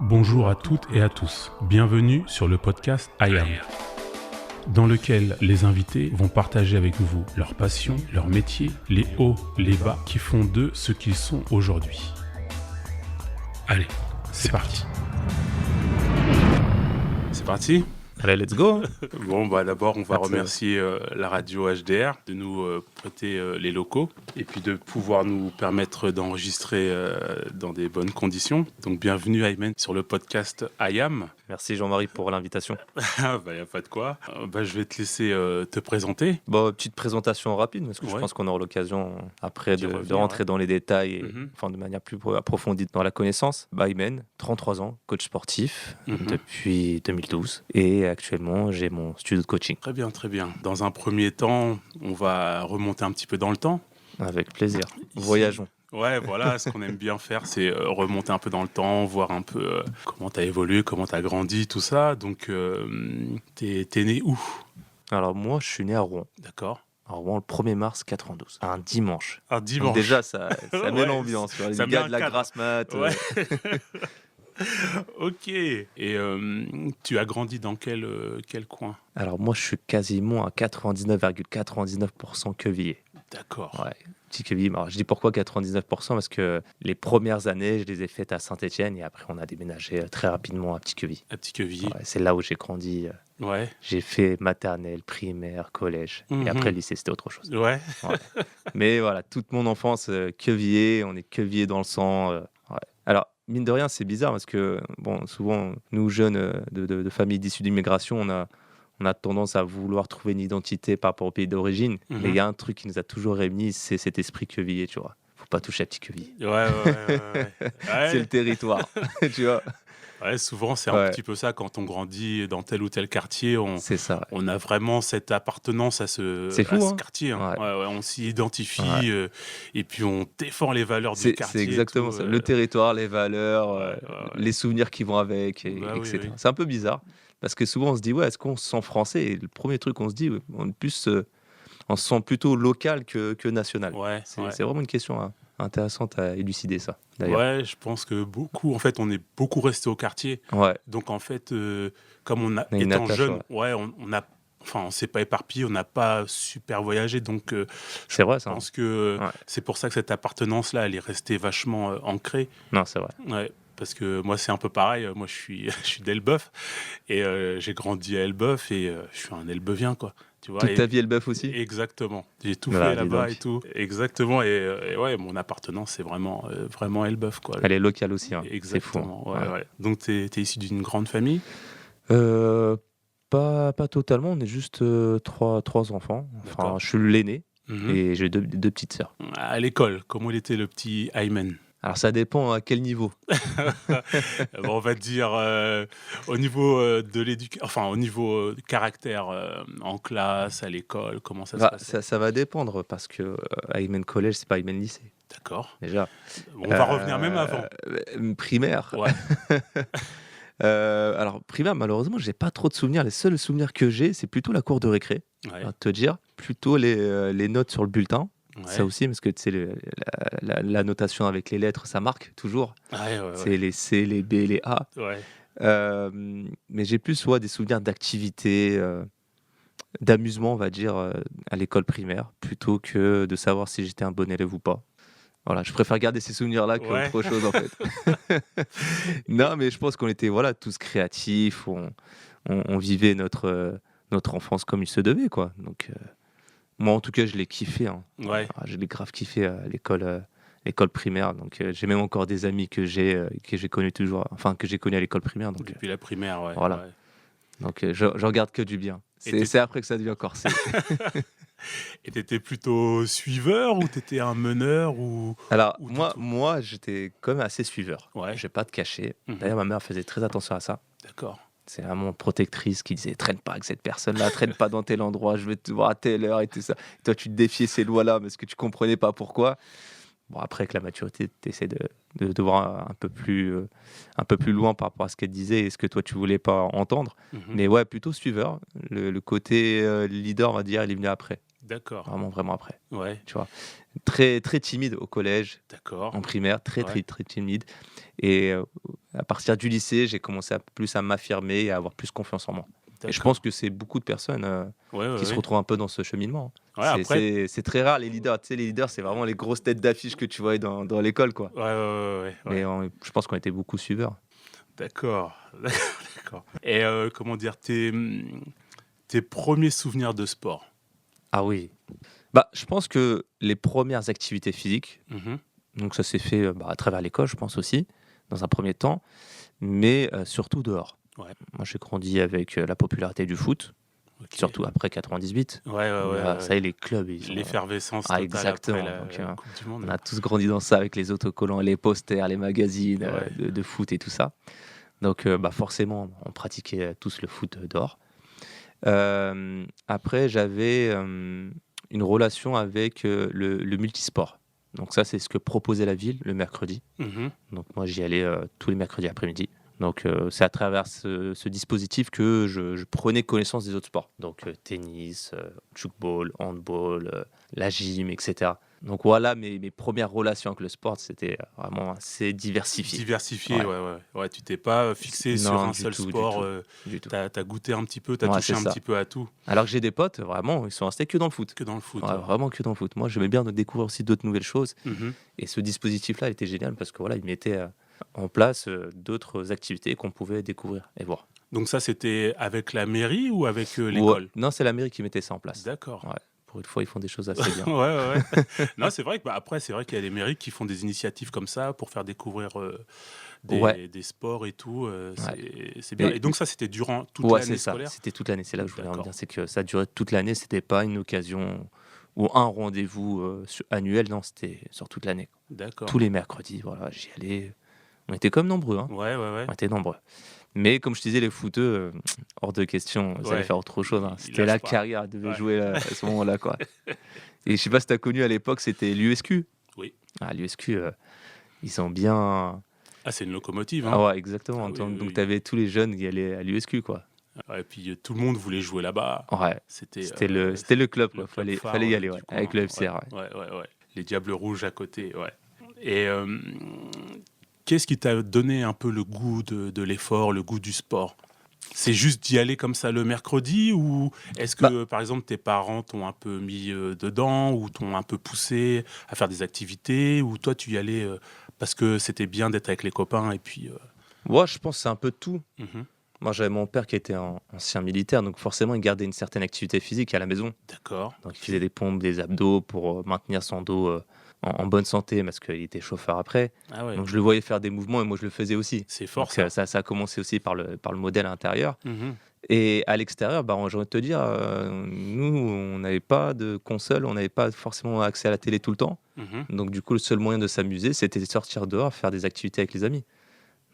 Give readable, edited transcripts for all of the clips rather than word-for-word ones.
Bonjour à toutes et à tous, bienvenue sur le podcast IAM, dans lequel les invités vont partager avec vous leur passion, leur métier, les hauts, les bas qui font d'eux ce qu'ils sont aujourd'hui. Allez, c'est parti. C'est parti ? Allez, let's go. Bon, d'abord, on va remercier la radio HDR de nous prêter les locaux et puis de pouvoir nous permettre d'enregistrer dans des bonnes conditions. Donc, bienvenue, Ayman, sur le podcast IAM. Merci Jean-Marie pour l'invitation. Y a pas de quoi. Je vais te laisser te présenter. Petite présentation rapide, parce que je pense qu'on aura l'occasion après de rentrer dans les détails et de manière plus approfondie dans la connaissance. Ayman, 33 ans, coach sportif depuis 2012 et actuellement j'ai mon studio de coaching. Très bien, très bien. Dans un premier temps, on va remonter un petit peu dans le temps. Avec plaisir. Voyageons. Ouais, voilà, ce qu'on aime bien faire, c'est remonter un peu dans le temps, voir un peu comment tu as évolué, comment tu as grandi, tout ça. Donc, t'es né où ? Alors moi, je suis né à Rouen. D'accord. À Rouen, le 1er mars 92, un dimanche. Un dimanche. Donc déjà, ça met l'ambiance. Ça les gars de la grasse mat. Ouais. Ok. Et tu as grandi dans quel coin ? Alors moi, je suis quasiment à 99,99% quevillier. D'accord. Ouais, petit Quevilly. Alors, je dis pourquoi 99% parce que les premières années, je les ai faites à Saint-Étienne et après, on a déménagé très rapidement à Petit-Quevilly. À Petit-Quevilly. Ouais, c'est là où j'ai grandi. Ouais. J'ai fait maternelle, primaire, collège. Et après, le lycée, c'était autre chose. Ouais. Mais voilà, toute mon enfance, quevillier, on est quevillier dans le sang. Ouais. Alors, mine de rien, c'est bizarre parce que, souvent, nous, jeunes de familles issues d'immigration, on a tendance à vouloir trouver une identité par rapport au pays d'origine. Mais il y a un truc qui nous a toujours réunis, c'est cet esprit quevillier, tu vois. Faut pas toucher à Petit-Quevilly. Ouais. C'est le territoire, tu vois. Ouais, souvent, c'est un petit peu ça. Quand on grandit dans tel ou tel quartier, c'est ça, on a vraiment cette appartenance à ce quartier. Hein. Ouais, on s'y identifie et puis on défend les valeurs du quartier. C'est exactement ça. Le territoire, les valeurs, les souvenirs qui vont avec, etc. Oui. C'est un peu bizarre. Parce que souvent, on se dit, est-ce qu'on se sent français ? Et le premier truc qu'on se dit, on se sent plutôt local que national. Ouais, c'est vraiment une question intéressante à élucider, ça, d'ailleurs. Ouais, je pense que beaucoup, en fait, on est beaucoup resté au quartier. Ouais. Donc, en fait, comme étant jeune, on s'est pas éparpillé, on n'a pas super voyagé. Donc, je pense que c'est pour ça que cette appartenance-là, elle est restée vachement ancrée. Non, c'est vrai. Ouais. Parce que moi, c'est un peu pareil. Moi, je suis d'Elbeuf et j'ai grandi à Elbeuf et je suis un Elbeufien, quoi. Tu vois, toute ta vie Elbeuf aussi ? Exactement. J'ai tout fait là-bas et tout. Exactement. Et mon appartenance, c'est vraiment Elbeuf, quoi. Elle est locale aussi. Hein. Exactement. C'est fou. Ouais. Donc, t'es issu d'une grande famille ? Pas totalement. On est juste trois enfants. Enfin, je suis l'aîné et j'ai deux petites sœurs. À l'école, comment il était le petit Ayman ? Alors, ça dépend à quel niveau. On va dire au niveau de l'éducation, au niveau caractère en classe, à l'école, comment ça se passe ? Ça va dépendre parce que Ayman Collège, c'est pas Ayman Lycée. D'accord. Déjà. On va revenir même avant. Primaire. Ouais. Alors, primaire, malheureusement, j'ai pas trop de souvenirs. Les seuls souvenirs que j'ai, c'est plutôt la cour de récré. À te dire, plutôt les notes sur le bulletin. Ouais. Ça aussi, parce que tu sais, la notation avec les lettres, ça marque toujours. C'est les C, les B, les A. Ouais. Mais j'ai plus des souvenirs d'activité, d'amusement, on va dire, à l'école primaire, plutôt que de savoir si j'étais un bon élève ou pas. Voilà, je préfère garder ces souvenirs-là qu'autre chose, en fait. Non, mais je pense qu'on était tous créatifs, on vivait notre enfance comme il se devait, quoi. Donc... moi, en tout cas, je l'ai kiffé. Hein. Ouais. Je l'ai grave kiffé à l'école primaire. Donc, j'ai même encore des amis que j'ai connus que j'ai connus à l'école primaire. Donc, depuis la primaire, ouais. Voilà. Ouais. Donc, j'en garde que du bien. C'est après que ça devient corsé. Et t'étais plutôt suiveur ou t'étais un meneur ou... Alors, moi, j'étais quand même assez suiveur. Ouais. Je vais pas te cacher. D'ailleurs, ma mère faisait très attention à ça. D'accord. C'est vraiment protectrice qui disait traîne pas avec cette personne-là, traîne pas dans tel endroit, je vais te voir à telle heure et tout ça. Et toi, tu te défiais ces lois-là parce que tu comprenais pas pourquoi. Bon, après, avec la maturité, tu essaies de voir un peu plus loin par rapport à ce qu'elle disait et ce que toi, tu voulais pas entendre. Mais ouais, plutôt suiveur. Le côté leader, on va dire, il est venu après. D'accord. Vraiment après. Ouais. Tu vois. Très, très timide au collège. D'accord. En primaire, très timide. Et à partir du lycée, j'ai commencé plus à m'affirmer et à avoir plus confiance en moi. Et je D'accord. pense que c'est beaucoup de personnes Ouais, ouais, qui se ouais. retrouvent un peu dans ce cheminement. Ouais, après C'est très rare les leaders. Tu sais, les leaders, c'est vraiment les grosses têtes d'affiche que tu voyais dans l'école, quoi. ouais, ouais, ouais, ouais, Mais ouais. je pense qu'on était beaucoup suiveurs. D'accord, d'accord et comment dire? Tes premiers souvenirs de sport? Ah oui. Bah, je pense que les premières activités physiques, Mmh. donc ça s'est fait, à travers l'école, je pense aussi, dans un premier temps, mais surtout dehors. Ouais, Moi, j'ai grandi avec, la popularité du foot, OK. surtout après 98, Ouais, ouais, où ouais, là, ouais, ça ouais. y est, les clubs, ils ont L'effervescence ah totale après exactement, la donc coupe du on monde. a tous grandi dans ça avec les autocollants, les posters, les magazines, Ouais. de foot et tout ça. Donc bah, forcément, on pratiquait, tous le foot, dehors. Après j'avais, une relation avec, le multisport. Donc ça, c'est ce que proposait la ville le mercredi. Mmh. Donc moi, j'y allais, tous les mercredis après-midi. Donc c'est à travers ce dispositif que je prenais connaissance des autres sports. Donc tennis, tchoukball, handball, la gym et cetera. Donc voilà mes premières relations avec le sport, c'était, vraiment assez diversifié. Diversifié, Ouais. ouais, ouais. Ouais, tu t'es pas fixé sur Non, un du seul tout, du sport, tout, du tout. tu as goûté un petit peu, tu as Ouais, touché c'est un ça. petit peu à tout, Alors que j'ai des potes, vraiment, ils sont restés que dans le foot. que dans le foot, Ouais, ouais. vraiment que dans le foot. Moi, j'aimais bien de découvrir aussi d'autres nouvelles choses Mmh. et ce dispositif-là était génial parce que voilà, il mettait, en place, d'autres activités qu'on pouvait découvrir et voir. Donc ça, c'était avec la mairie ou avec, Ouais, l'école? non, c'est la mairie qui mettait ça en place. D'accord. Ouais, pour une fois, ils font des choses assez bien. Ouais, ouais, ouais. Non, c'est vrai que, bah, après, c'est vrai qu'il y a des mairies qui font des initiatives comme ça pour faire découvrir, Ouais, des sports et tout, ouais. c'est bien et Et donc ça, c'était durant toute ouais, c'est l'année ça, scolaire? c'était toute l'année. C'est là où je voulais en venir, D'accord, c'est que ça durait toute l'année, c'était pas une occasion ou un rendez-vous, annuel, non, c'était sur toute l'année. d'accord. Tous les mercredis, voilà, j'y allais. On était comme nombreux, hein. Ouais, ouais, ouais. On était nombreux. Mais comme je te disais, les footeux, hors de question, ils allaient Ouais, faire autre chose, hein. ils C'était lâchent la pas. carrière, ils devaient Ouais. jouer, à ce moment-là, quoi. Et je sais pas si tu as connu à l'époque, c'était l'USQ. Oui. Ah, l'USQ, ils ont bien Ah, c'est une locomotive, hein? ah ouais, exactement. Ah oui, oui, Donc tu oui. avais tous les jeunes qui allaient à l'USQ, quoi. Ouais et puis, tout le monde voulait jouer là-bas. Ouais, C'était, c'était le club, le quoi. club Fallait phare, y aller, ouais, du avec coin. le Ouais, FCR, ouais. ouais, ouais, ouais. Les Diables Rouges à côté, ouais et qu'est-ce qui t'a donné un peu le goût de l'effort, le goût du sport? C'est juste d'y aller comme ça le mercredi ou est-ce Bah, que, par exemple, tes parents t'ont un peu mis, dedans ou t'ont un peu poussé à faire des activités ou toi tu y allais, parce que c'était bien d'être avec les copains et puis, moi, je pense que c'est un peu de tout. mmh Moi, j'avais mon père qui était ancien militaire, donc forcément, il gardait une certaine activité physique à la maison. D'accord, Donc il OK. faisait des pompes, des abdos pour, maintenir son dos, en bonne santé parce qu'il était chauffeur après. Ah ouais, Donc je le voyais faire des mouvements et moi je le faisais aussi. c'est fort Donc ça. ça a commencé aussi par le modèle intérieur Mmh. et à l'extérieur, bah, j'ai envie de te dire, nous, on n'avait pas de console, on n'avait pas forcément accès à la télé tout le temps. Mmh. Donc du coup, le seul moyen de s'amuser, c'était de sortir dehors, faire des activités avec les amis.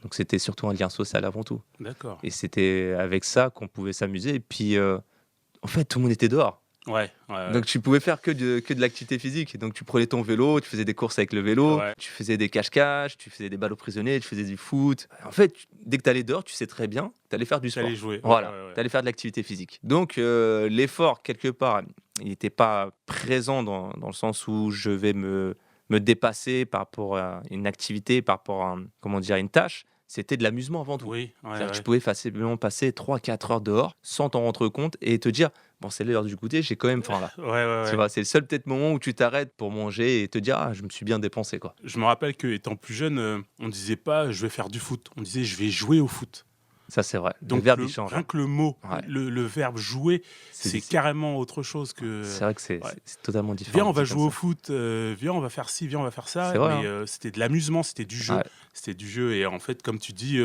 Donc c'était surtout un lien social avant tout D'accord. et c'était avec ça qu'on pouvait s'amuser et puis, en fait, tout le monde était dehors. Ouais, ouais, ouais. Donc tu pouvais faire que de l'activité physique. Donc tu prenais ton vélo, tu faisais des courses avec le vélo, Ouais, tu faisais des cache-cache, tu faisais des balles aux prisonniers, tu faisais du foot. En fait, dès que tu allais dehors, tu sais très bien, tu allais faire du tu allais sport. jouer. Ouais, Voilà, ouais, ouais. tu allais faire de l'activité physique. Donc l'effort, quelque part, il n'était pas présent dans le sens où je vais me dépasser par rapport à une activité, par rapport à, comment dire, une tâche. C'était de l'amusement avant tout. Oui, ouais, C'est-à-dire que tu ouais. pouvais facilement passer 3-4 heures dehors sans t'en rendre compte et te dire, bon, c'est l'heure du goûter, j'ai quand même faim là. Ouais, ouais, Tu ouais. vois? C'est le seul peut-être moment où tu t'arrêtes pour manger et te dire: «Ah, je me suis bien dépensé, quoi». Je me rappelle qu'étant plus jeune, on disait pas: «Je vais faire du foot», on disait: «Je vais jouer au foot». Ça, c'est vrai. Le Donc verbe, il le change, rien hein. que le mot, Ouais, le verbe «jouer», c'est c'est dis carrément autre chose que c'est vrai que c'est ouais. c'est c'est totalement différent «Viens, on va dit comme jouer au ça. foot, viens, on va faire ci, viens, on va faire ça», C'est vrai, mais hein. c'était de l'amusement, c'était du jeu. Ouais. C'était du jeu et en fait, comme tu dis,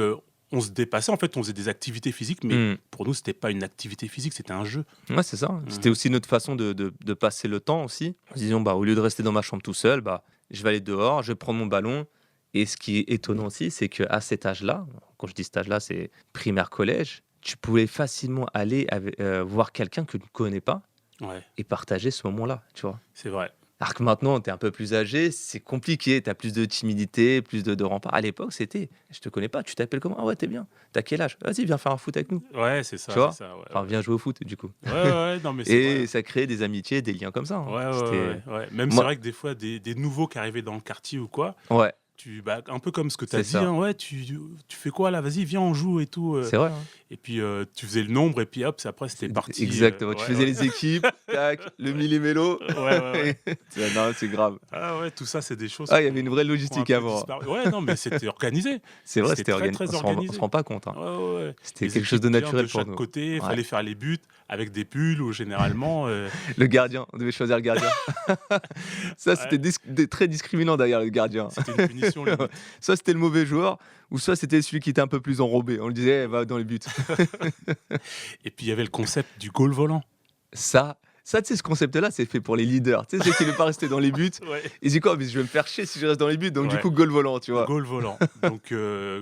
on se dépassait. En fait, on faisait des activités physiques, mais Mmh. pour nous, c'était pas une activité physique, c'était un jeu. Ouais, c'est ça. C'était Mmh. aussi notre façon de passer le temps aussi. Disons, bah, au lieu de rester dans ma chambre tout seul, bah, je vais aller dehors, je vais prendre mon ballon et ce qui est étonnant aussi, c'est qu'à cet âge-là, quand je dis cet âge-là, c'est primaire, collège, tu pouvais facilement aller voir quelqu'un que tu ne connais pas Ouais, et partager ce moment-là, tu vois? c'est vrai. Alors que maintenant, tu es un peu plus âgé, c'est compliqué, tu as plus de timidité, plus de remparts. À l'époque, c'était: «Je te connais pas, tu t'appelles comment? Ah ouais, tu es bien. Tu as quel âge? Vas-y, viens faire un foot avec nous». Ouais, Tu vois? c'est ça, ouais, Enfin, ouais. viens jouer au foot, du coup. Ouais, ouais, ouais, non, mais c'est vrai, Et hein. ça créait des amitiés, des liens comme ça, Ouais, hein. ouais, C'était ouais, ouais, ouais. Même c'est moi vrai que des fois, des nouveaux qui arrivaient dans le quartier ou quoi, ouais, Un peu comme ce que tu as C'est dit, ça. hein, ouais, tu fais quoi là? Vas-y, viens, on joue et tout. C'est vrai, hein. Et puis tu faisais le nombre et puis hop, après c'était C'est parti. exactement. Tu Ouais, faisais ouais. les équipes, tac, le millimélo. Ouais, ouais, ouais. Non, c'est grave. Ah ouais, tout ça, c'est des choses Ah, il y avait une vraie qui ont un logistique peu avant. disparu. Ouais, non, mais c'était organisé. C'est vrai, C'était c'était très, organisé. très On se organisé. rend pas compte, hein. Ouais, ouais, ouais. C'était Les quelque chose équipes de bien de naturel pour chaque nous. côté, il Ouais. fallait faire les buts avec des pulls ou généralement. Le gardien, on devait choisir le gardien. Ça, Ouais, c'était très discriminant d'ailleurs, le gardien. c'était une punition limite. Soit c'était le mauvais joueur, ou soit c'était celui qui était un peu plus enrobé. On lui disait, eh, va dans les buts. Et puis il y avait le concept du goal volant. Ça, tu sais, ce concept-là, c'est fait pour les leaders. Tu sais, ceux qui ne veulent pas rester dans les buts, Ouais. ils disent quoi? Mais je vais me faire chier si je reste dans les buts. Donc, du Ouais. coup, goal volant, tu vois. Goal volant. Donc,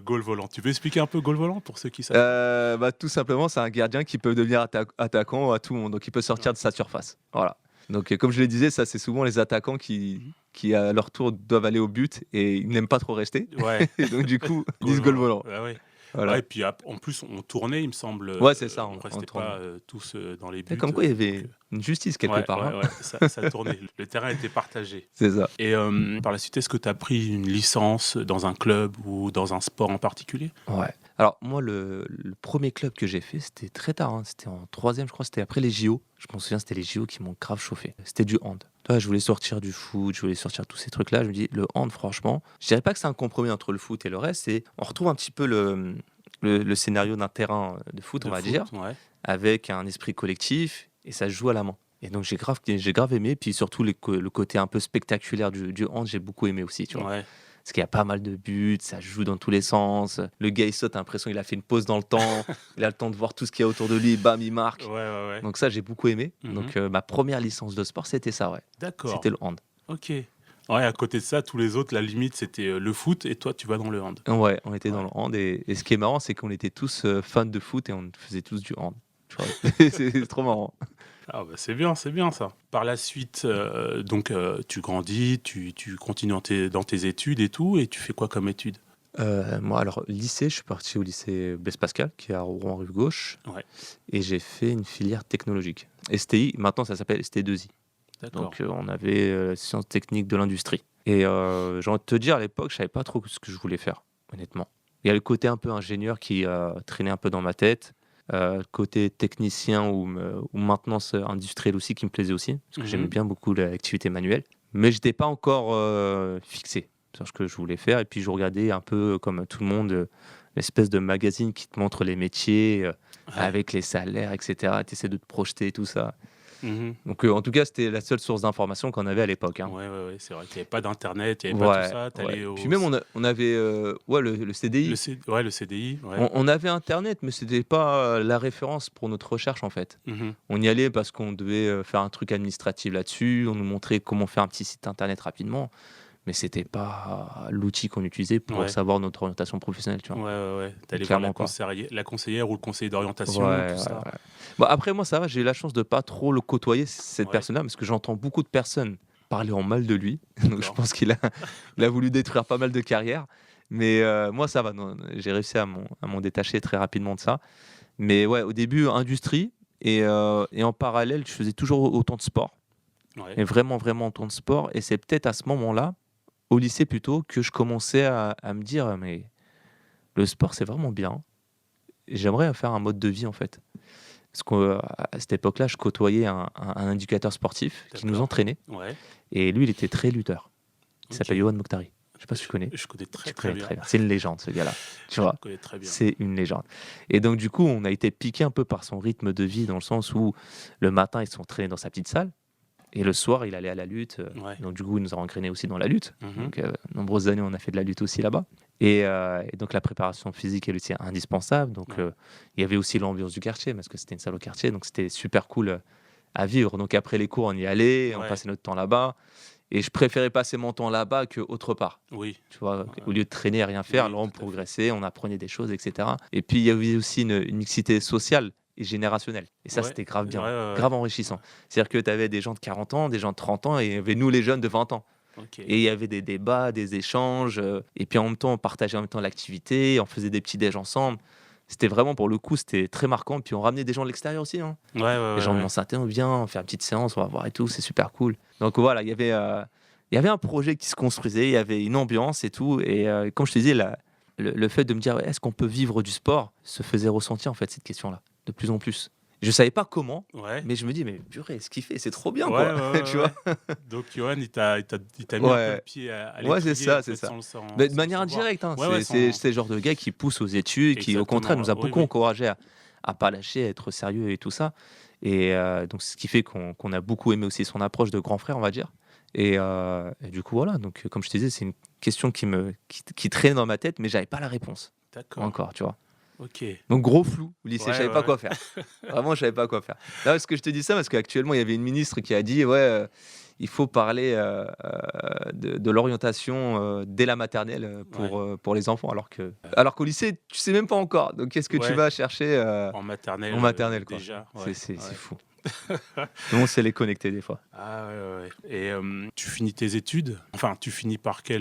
goal volant. Tu veux expliquer un peu goal volant pour ceux qui savent? Tout simplement, c'est un gardien qui peut devenir attaquant à tout moment. Donc, il peut sortir Ouais. de sa surface. Voilà. Donc, comme je le disais, ça, c'est souvent les attaquants qui, à leur tour, doivent aller au but et ils n'aiment pas trop rester. Ouais, Et donc, du coup, ils disent goal volant. Ouais, ouais. Voilà. Ouais, et puis en plus, on tournait, il me semble. Ouais, c'est ça, On on restait tournait. pas tous dans les Et buts. comme quoi, il y donc, avait une justice quelque ouais, part. ouais, Hein. ouais, ça tournait. Le terrain était partagé. C'est ça. Et par la suite, est-ce que tu as pris une licence dans un club ou dans un sport en particulier? Ouais. Alors moi, le premier club que j'ai fait, c'était très tard, hein. C'était en troisième, je crois, c'était après les JO. Je m'en souviens, c'était les JO qui m'ont grave chauffé. C'était du hand. Toi, je voulais sortir du foot, je voulais sortir tous ces trucs-là. Je me dis, le hand, franchement, je dirais pas que c'est un compromis entre le foot et le reste. On retrouve un petit peu le scénario d'un terrain de foot, on va dire, Ouais. avec un esprit collectif, et ça se joue à la main. Et donc j'ai grave aimé, puis surtout le côté un peu spectaculaire du hand, j'ai beaucoup aimé aussi, tu vois. Ouais. Parce qu'il y a pas mal de buts, ça joue dans tous les sens. Le gars, il saute, t'as l'impression qu'il a fait une pause dans le temps. Il a le temps de voir tout ce qu'il y a autour de lui, bam, il marque. Ouais, ouais, ouais. Donc ça, j'ai beaucoup aimé. Mhm. Donc ma première licence de sport, c'était ça, ouais. D'accord. C'était le hand. Ok. Ouais, à côté de ça, tous les autres, la limite, c'était le foot et toi, tu vas dans le hand. Ouais, on était dans Ouais. le hand. Et ce qui est marrant, c'est qu'on était tous fans de foot et on faisait tous du hand. Tu vois. C'est trop marrant. Ah bah c'est bien ça. Par la suite, donc tu grandis, tu continues dans tes études et tout, et tu fais quoi comme études? Moi, alors, lycée, je suis parti au lycée Blaise Pascal, qui est à Rouen-Rive-Gauche. Ouais. Et j'ai fait une filière technologique. STI, maintenant ça s'appelle ST2I. D'accord. Donc on avait sciences techniques de l'industrie. Et j'ai envie de te dire, à l'époque, je savais pas trop ce que je voulais faire, honnêtement. Il y a le côté un peu ingénieur qui traînait un peu dans ma tête. Le côté technicien ou maintenance industrielle aussi qui me plaisait aussi, parce que j'aimais bien beaucoup l'activité manuelle. Mais j'étais pas encore fixé sur ce que je voulais faire. Et puis je regardais un peu comme tout le monde l'espèce de magazine qui te montre les métiers avec les salaires, etc. Tu essaies de te projeter et tout ça. Mhm. Donc en tout cas, c'était la seule source d'information qu'on avait à l'époque. Hein. Ouais, c'est vrai qu'il n'y avait pas d'internet, il n'y avait pas tout ça. T'allais au... Puis même on avait le CDI. le CDI. Ouais. On avait internet, mais c'était pas la référence pour notre recherche en fait. Mhm. On y allait parce qu'on devait faire un truc administratif là-dessus. On nous montrait comment faire un petit site internet rapidement, mais c'était pas l'outil qu'on utilisait pour savoir notre orientation professionnelle. Tu vois. Ouais. T'allais voir Clairement pas. la conseillère ou le conseiller d'orientation, tout ça. Ouais. Bon, après moi ça va, j'ai eu la chance de pas trop le côtoyer cette Ouais. personne-là parce que j'entends beaucoup de personnes parler en mal de lui. Donc je D'accord. pense qu'il a voulu détruire pas mal de carrières. Mais moi ça va, non, j'ai réussi à m'en détacher très rapidement de ça. Mais ouais, au début industrie et en parallèle je faisais toujours autant de sport. Ouais. Et vraiment autant de sport. Et c'est peut-être à ce moment-là, au lycée plutôt, que je commençais à me dire mais le sport c'est vraiment bien. Et j'aimerais faire un mode de vie en fait. Parce qu'à cette époque-là, je côtoyais un indicateur sportif qui nous D'accord. entraînait. Ouais. Et lui, il était très lutteur. Il Ok. s'appelle Yohan Mokhtari. Je sais pas si tu connais. Je connais très Tu très connais bien. C'est une légende, ce gars-là. Tu vois, Je connais très bien. c'est une légende. Et donc, du coup, on a été piqué un peu par son rythme de vie, dans le sens où le matin, il s'entraînait dans sa petite salle. Et le soir, il allait à la lutte. Ouais. Donc, du coup, il nous a engrainés aussi dans la lutte. Mhm. Donc, nombreuses années, on a fait de la lutte aussi là-bas. Et donc, la préparation physique est aussi indispensable. Donc, Ouais. il y avait aussi l'ambiance du quartier, parce que c'était une salle au quartier. Donc, c'était super cool à vivre. Donc, après les cours, on y allait, on Ouais. passait notre temps là-bas. Et je préférais passer mon temps là-bas qu'autre part. Oui. Tu vois, au lieu de traîner et rien faire, Oui, là, on tout à fait. progressait, on apprenait des choses, etc. Et puis, il y avait aussi une mixité sociale et générationnelle. Et ça, Ouais. c'était grave bien, Ouais. grave enrichissant. C'est-à-dire que tu avais des gens de 40 ans, des gens de 30 ans, et il y avait nous, les jeunes de 20 ans. Ok. Et il y avait des débats, des échanges, et puis en même temps, on partageait en même temps l'activité, on faisait des petits déj ensemble. C'était vraiment, pour le coup, c'était très marquant. Puis on ramenait des gens de l'extérieur aussi. Hein. Ouais. Les gens de Mont-Saint-Étienne, on vient, on fait une petite séance, on va voir et tout, c'est super cool. Donc voilà, il y avait il y avait un projet qui se construisait, il y avait une ambiance et tout. Et comme je te disais, le fait de me dire ouais, est-ce qu'on peut vivre du sport se faisait ressentir en fait cette question-là de plus en plus. Je savais pas comment, Ouais. mais je me dis mais purée, ce qu'il fait, c'est trop bien Ouais, quoi, ouais, ouais, tu ouais. vois. Donc, Johan, il t'a mis un peu le Ouais, pied à ouais, c'est l'étrier, en ça, c'est fait, ça. sans le sans Mais de sans le manière savoir. indirecte, hein. Ouais, ouais, C'est le genre de gars qui pousse aux études, qui au contraire exactement, nous a oui, beaucoup oui. encouragé à pas lâcher, à être sérieux et tout ça. Et donc c'est ce qui fait qu'on a beaucoup aimé aussi son approche de grand frère, on va dire. Et du coup voilà, donc comme je te disais, c'est une question qui traînait dans ma tête, mais j'avais pas la réponse D'accord, encore, tu vois? OK. Donc gros flou au lycée, je Ouais, savais pas ouais, quoi faire. Vraiment, je savais pas quoi faire. Là, est-ce que je te dis ça parce qu'actuellement, il y avait une ministre qui a dit: «Ouais, il faut parler, de l'orientation, dès la maternelle, ouais, pour les enfants», heu, alors qu'au lycée, tu sais même pas encore. Donc qu'est-ce que tu ouais, vas chercher, en en maternelle, maternelle, quoi? déjà, ouais, C'est ouais. fou. Tout le monde sait les connecter des fois. Ah ouais, ouais, ouais. Et tu finis tes études? Enfin, tu finis par tu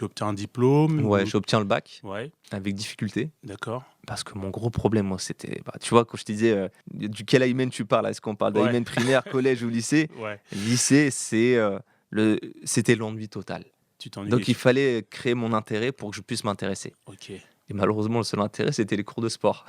obtiens un diplôme Ouais, ou j'obtiens le bac ouais, avec difficulté d'accord. parce que mon gros problème, moi, c'était, bah, tu vois, quand je te disais, duquel Aymen tu parles? Est-ce qu'on parle Ouais, d'Aymen primaire, collège ou lycée? ouais, Lycée, c'était l'ennui total. tu t'ennuyais Donc il chez fallait créer mon intérêt pour que je puisse m'intéresser. OK. Et malheureusement, le seul intérêt, c'était les cours de sport.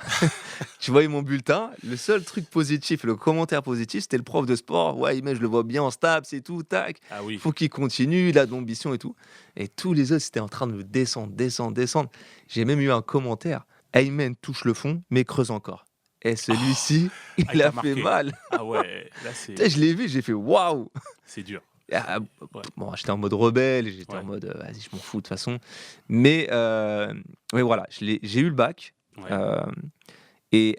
Tu voyais mon bulletin, le seul truc positif, le commentaire positif, c'était le prof de sport. Ouais, mais je le vois bien en STAPS et tout, tac. Ah oui. Faut qu'il continue, il a de l'ambition et tout. Et tous les autres, c'était en train de me descendre, descendre, descendre. J'ai même eu un commentaire. Ayman touche le fond, mais creuse encore. Et Oh! celui-ci, Ah, il il a t'a fait marqué. mal. Ah ouais, là, Tu sais, je l'ai vu, j'ai fait waouh! c'est dur. Ah, Ouais, bon, j'étais en mode rebelle, j'étais en ouais, mode, «Vas-y, je m'en fous de toute façon». Mais voilà, j'ai eu le bac, ouais, hem et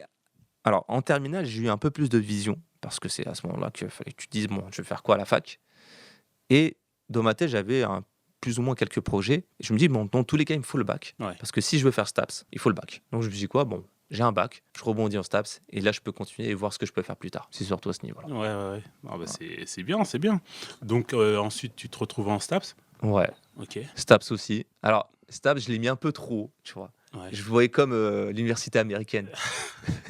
alors en terminale, j'ai eu un peu plus de vision parce que c'est à ce moment-là qu'il fallait que tu te dises: «Bon, je vais faire quoi à la fac?» Et dans ma tête, j'avais un plus ou moins quelques projets. Et je me dis: «Bon, dans tous les cas, il me faut le bac ouais. parce que si je veux faire STAPS, il faut le bac». Donc je me dis quoi? Bon, j'ai un bac, je rebondis en STAPS et là, je peux continuer et voir ce que je peux faire plus tard. C'est surtout à ce niveau-là. Ouais, ouais, ouais. Ah bah, Voilà. c'est bien, c'est bien. Donc ensuite, tu te retrouves en STAPS? Ouais. OK, STAPS aussi. Alors, STAPS, je l'ai mis un peu trop haut, tu vois? ouais, Je le voyais comme, l'université américaine.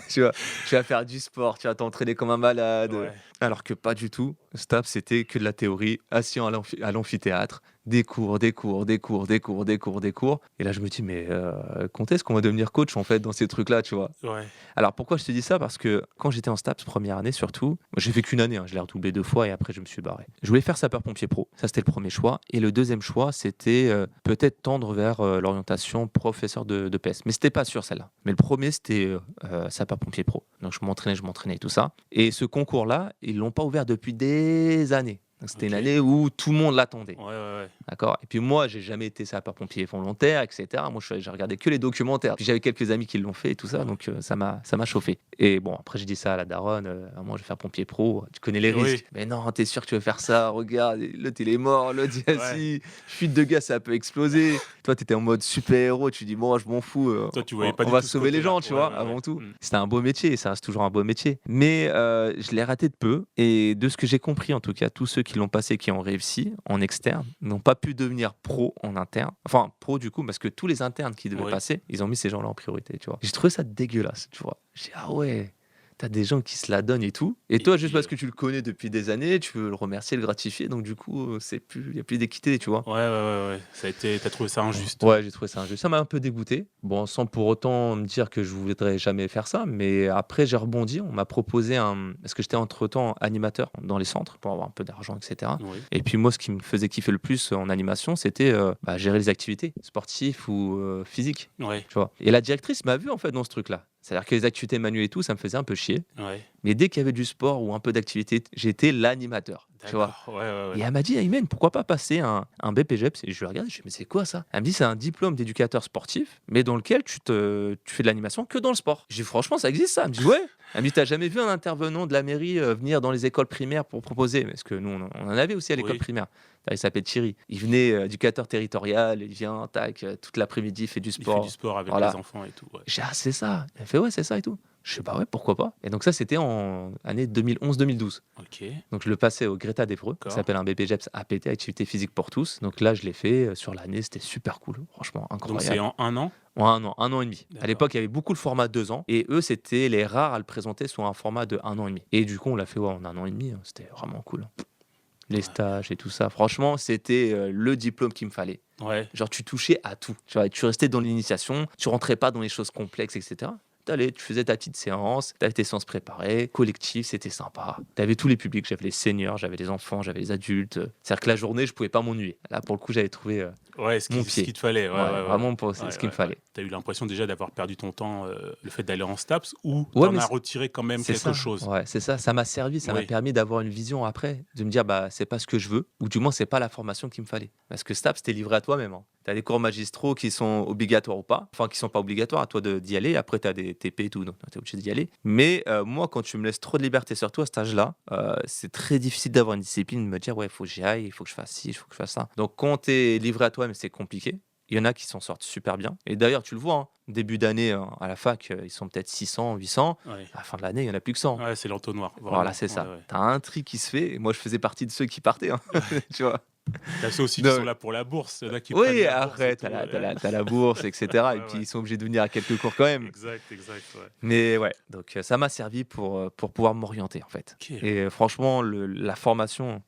Tu vois? Tu vas faire du sport, tu vas t'entraîner comme un malade, ouais. alors que pas du tout. STAPS, c'était que de la théorie, assis à l'amphithéâtre, des cours, des cours, des cours, des cours, des cours, des cours. Et là, je me dis: «Mais, quand est-ce qu'on va devenir coach, en fait, dans ces trucs-là?» Tu vois? Ouais, Alors pourquoi je te dis ça? Parce que quand j'étais en STAPS première année surtout, moi j'ai fait qu'une année, hein, je l'ai redoublé 2 fois et après je me suis barré. Je voulais faire sapeur-pompier pro, ça c'était le premier choix et le deuxième choix c'était, peut-être tendre vers, l'orientation professeur de PS. Mais c'était pas sûr celle-là. Mais le premier c'était, sapeur-pompier pro. Donc je m'entraînais et tout ça et ce concours-là, ils l'ont pas ouvert depuis des années. Donc c'était une OK. année où tout le monde l'attendait. Ouais, ouais, ouais. D'accord? Et puis moi, j'ai jamais été sapeur-pompier volontaire et cetera. Moi, j'ai regardé que les documentaires. Puis j'avais quelques amis qui l'ont fait et tout ça, Ouais. donc ça m'a chauffé. Et bon, après j'ai dit ça à la daronne, «Moi, je vais faire pompier pro, tu connais les Oui, risques». «Mais non, t'es sûr que tu veux faire ça? Regarde, l'autre il est mort, l'autre il est ouais. assis, fuite de gaz, ça peut exploser». Toi, t'étais en mode super-héros, tu dis: «Bon, je m'en fous, Toi, tu voyais on pas on du va tout ce sauver les côté-là. gens», tu Ouais, vois? ouais, ouais. Avant tout. Mmh. C'était un beau métier et ça reste toujours un beau métier. Mais je l'ai raté de peu et de ce que j'ai compris, en tout cas, tous ceux qui l'ont passé, qui ont réussi en externe, n'ont pas pu devenir pro en interne. Enfin, pro du coup, parce que tous les internes qui devaient Oui. passer, ils ont mis ces gens-là en priorité, tu vois? J'ai trouvé ça dégueulasse, tu vois? J'ai dit: «Ah ouais, tu des gens qui se la donnent et tout et Et toi, juste puis, parce que tu le connais depuis des années, tu veux le remercier, le gratifier, donc du coup, il y a plus d'équité», tu vois? ouais, ouais, ouais, ouais. Tu trouvé ça injuste. Ouais, j'ai trouvé ça injuste. Ça m'a un peu dégoûté. Bon, sans pour autant me dire que je voudrais jamais faire ça, mais après j'ai rebondi. On m'a proposé parce que j'étais entre-temps animateur dans les centres pour avoir un peu d'argent, et cetera. Oui. Et puis moi, ce qui me faisait kiffer le plus en animation, c'était, bah, gérer les activités sportives ou, physiques, Ouais, tu vois? Et la directrice m'a vu, en fait, dans ce truc-là. C'est-à-dire que les activités manuelles et tout, ça me faisait un peu chier. ouais. Mais dès qu'il y avait du sport ou un peu d'activité, j'étais l'animateur, tu vois? D'accord. Ouais, ouais, Et ouais. elle m'a dit: «Aymen, pourquoi pas passer un BPGEPS?» Et je lui ai regardé, je lui ai dit: «Mais c'est quoi ça?» Elle me dit: «C'est un diplôme d'éducateur sportif, mais dans lequel tu fais de l'animation que dans le sport». J'ai dit: «Franchement, ça existe ça?» Elle me dit: «Ouais». Elle me dit: «Tu jamais vu un intervenant de la mairie, venir dans les écoles primaires pour proposer?» Parce que nous, on en avait aussi à l'école Oui. primaire. Il s'appelait Thierry. Il venait, éducateur territorial, il vient, tac, toute l'après-midi, il fait du Il fait du sport. sport avec les Voilà. enfants et tout, ouais. J'ai dit: «Ah, c'est ça?» Elle fait: «Ouais, c'est ça et tout». Je fais: «Bah ouais, pourquoi pas?» Et donc ça, c'était en année 2011-2012. OK, Donc je le passais au Greta d'Evreux, ça d'accord. s'appelle un BPGEPS APT, activité physique pour tous. Donc là, je l'ai fait, sur l'année, c'était super cool, franchement Donc c'est incroyable. en un an? En 1 an et demi. À D'accord. l'époque, il y avait beaucoup le format 2 ans et eux, c'était les rares à le présenter sur un format de 1 an et demi. Et du coup, on l'a fait, ouais, en 1 an et demi, hein, c'était vraiment cool. les Ouais. stages et tout ça. Franchement, c'était le diplôme qu'il me fallait. Ouais. Genre, tu touchais à tout. Tu vois, tu restais dans l'initiation, tu rentrais pas dans les choses complexes, etc. T'allais, tu faisais ta petite séance, t'avais tes séances préparées, collectif, c'était sympa. T'avais tous les publics, j'avais les seniors, j'avais les enfants, j'avais les adultes. C'est-à-dire que la journée, je pouvais pas m'ennuyer. Là, pour le coup, j'avais trouvé Ouais, ce mon qui, ce pied. qu'il te fallait. Ouais, Ouais, ouais, ouais. vraiment, c'est Ouais, ce qu'il me ouais, fallait. ouais. T'as eu l'impression déjà d'avoir perdu ton temps, le fait d'aller en STAPS, ou Ouais, t'en mais as retiré quand même c'est quelque ça, chose? ouais, c'est ça. Ça m'a servi, ça m'a Oui. permis d'avoir une vision après, de me dire, bah, c'est pas ce que je veux, ou du moins, c'est pas la formation qu'il me fallait. Parce que STAPS, t'es livré à toi-même, hein. Tu as des cours magistraux qui sont obligatoires ou pas, enfin, qui sont pas obligatoires, à toi d'y aller. Après, tu as des TP et tout, donc tu es obligé d'y aller. Mais moi, quand tu me laisses trop de liberté, surtout à cet âge-là, c'est très difficile d'avoir une discipline, de me dire, ouais, il faut que j'y aille, il faut que je fasse ci, il faut que je fasse ça. Donc, quand tu es livré à toi-même, c'est compliqué. Il y en a qui s'en sortent super bien. Et d'ailleurs, tu le vois, hein, début d'année à la fac, ils sont peut-être 600, 800. Ouais. À la fin de l'année, il n'y en a plus que 100. Ouais, c'est l'entonnoir, Voilà, vraiment. c'est Ouais, ça. ouais. Tu as un tri qui se fait. Et moi, je faisais partie de ceux qui partaient, hein, tu vois. T'as ceux aussi qui sont Non, là pour la bourse, il y en a qui prennent oui, la bourse et après, tout. t'as la bourse, etc. Et Ouais, puis, ouais. ils sont obligés de venir à quelques cours quand même. Exact, exact, ouais. Mais ouais, donc ça m'a servi pour pouvoir m'orienter, en fait. Ok. Et franchement, la formation,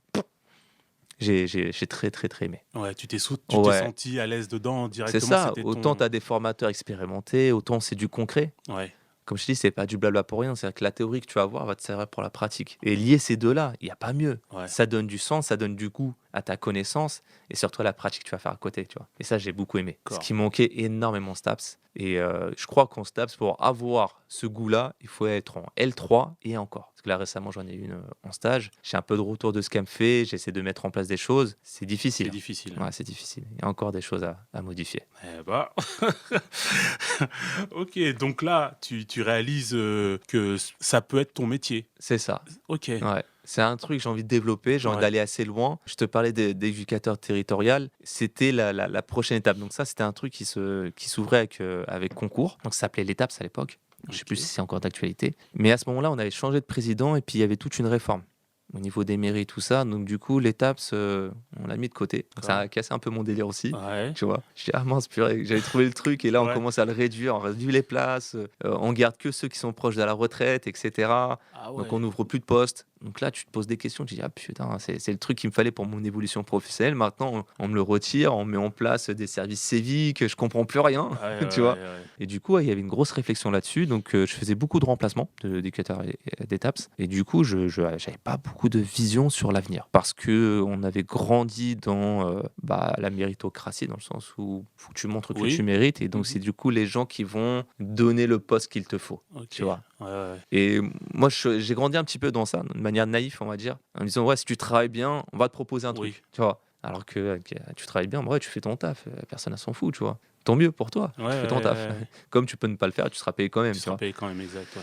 j'ai très, très, très aimé. Ouais, tu t'es Ouais, senti à l'aise dedans c'est directement, ça. c'était Autant ton... tu as des formateurs expérimentés, autant c'est du concret. Ouais, Comme je te dis, c'est pas du blabla pour rien. C'est-à-dire que la théorie que tu vas avoir va te servir pour la pratique. Et lier ces deux-là, il n'y a pas mieux. ouais. Ça donne du sens, ça donne du goût à ta connaissance et surtout à la pratique que tu vas faire à côté, tu vois. Et ça, j'ai beaucoup aimé. Ce D'accord. qui manquait énormément en STAPS. Et je crois qu'en STAPS, pour avoir ce goût-là, il faut être en L3 et encore. Parce que là, récemment, j'en ai eu une en stage. J'ai un peu de retour de ce qu'elle me fait. J'essaie de mettre en place des choses. C'est difficile. C'est difficile. Ouais, c'est difficile. Il y a encore des choses à modifier. Eh bah. Ok, donc là, tu réalises que ça peut être ton métier. C'est ça. Ok. Ouais. C'est un truc que j'ai envie de développer, j'ai envie Ouais. d'aller assez loin. Je te parlais d'éducateur territorial, c'était la prochaine étape. Donc ça, c'était un truc qui s'ouvrait avec concours. Donc ça s'appelait l'ETAPS à l'époque. Je ne sais plus Ok. si c'est encore d'actualité. Mais à ce moment-là, on avait changé de président et puis il y avait toute une réforme au niveau des mairies, tout ça. Donc du coup, l'ETAPS, on l'a mis de côté. Donc, ça a cassé un peu mon délire aussi. Ouais. Tu vois, je dis, ah mince, purée, j'avais trouvé le truc et là on Ouais. commence à le réduire, on réduit les places, on garde que ceux qui sont proches de la retraite, etc. Ah Donc ouais. on n'ouvre plus de postes. Donc là, tu te poses des questions, tu te dis, ah putain, c'est le truc qu'il me fallait pour mon évolution professionnelle. Maintenant, on me le retire, on met en place des services civiques, je comprends plus rien, Ouais, tu vois. ouais. Et du coup, ouais, il y avait une grosse réflexion là-dessus. Donc je faisais beaucoup de remplacements d'éducateurs et d'étapes. Et du coup, je n'avais pas beaucoup de vision sur l'avenir parce que on avait grandi dans la méritocratie, dans le sens où faut que tu montres que Oui. tu mérites. Et donc, Mhm. c'est du coup les gens qui vont donner le poste qu'il te faut. Ok. Tu vois. Ouais. Et moi, j'ai grandi un petit peu dans ça, de manière naïve, on va dire, en me disant, ouais, si tu travailles bien, on va te proposer un Oui. truc, tu vois. Alors que tu travailles bien, ouais, tu fais ton taf, personne ne s'en fout, tu vois. Tant mieux pour toi, tu fais ton taf. Ouais. Comme tu peux ne pas le faire, tu seras payé quand même, Tu tu seras vois. payé quand même, exact. Ouais.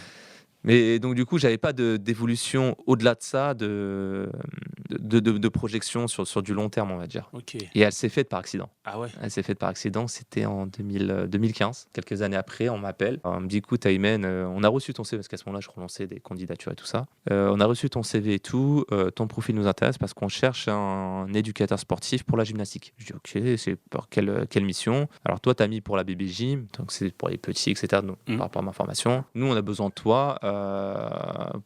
Mais donc, du coup, j'avais pas d'évolution au-delà de ça, de projection sur du long terme, on va dire. Ok. Et elle s'est faite par accident. Ah ouais. Elle s'est faite par accident, c'était en 2015. Quelques années après, on m'appelle. On me dit, écoute, Aymen, on a reçu ton CV, parce qu'à ce moment-là, je relançais des candidatures et tout ça. On a reçu ton CV et tout. Ton profil nous intéresse parce qu'on cherche un éducateur sportif pour la gymnastique. Je dis, ok, c'est pour quelle mission? Alors, toi, tu as mis pour la baby gym, donc c'est pour les petits, etc. Donc, par rapport à ma formation. Nous, on a besoin de toi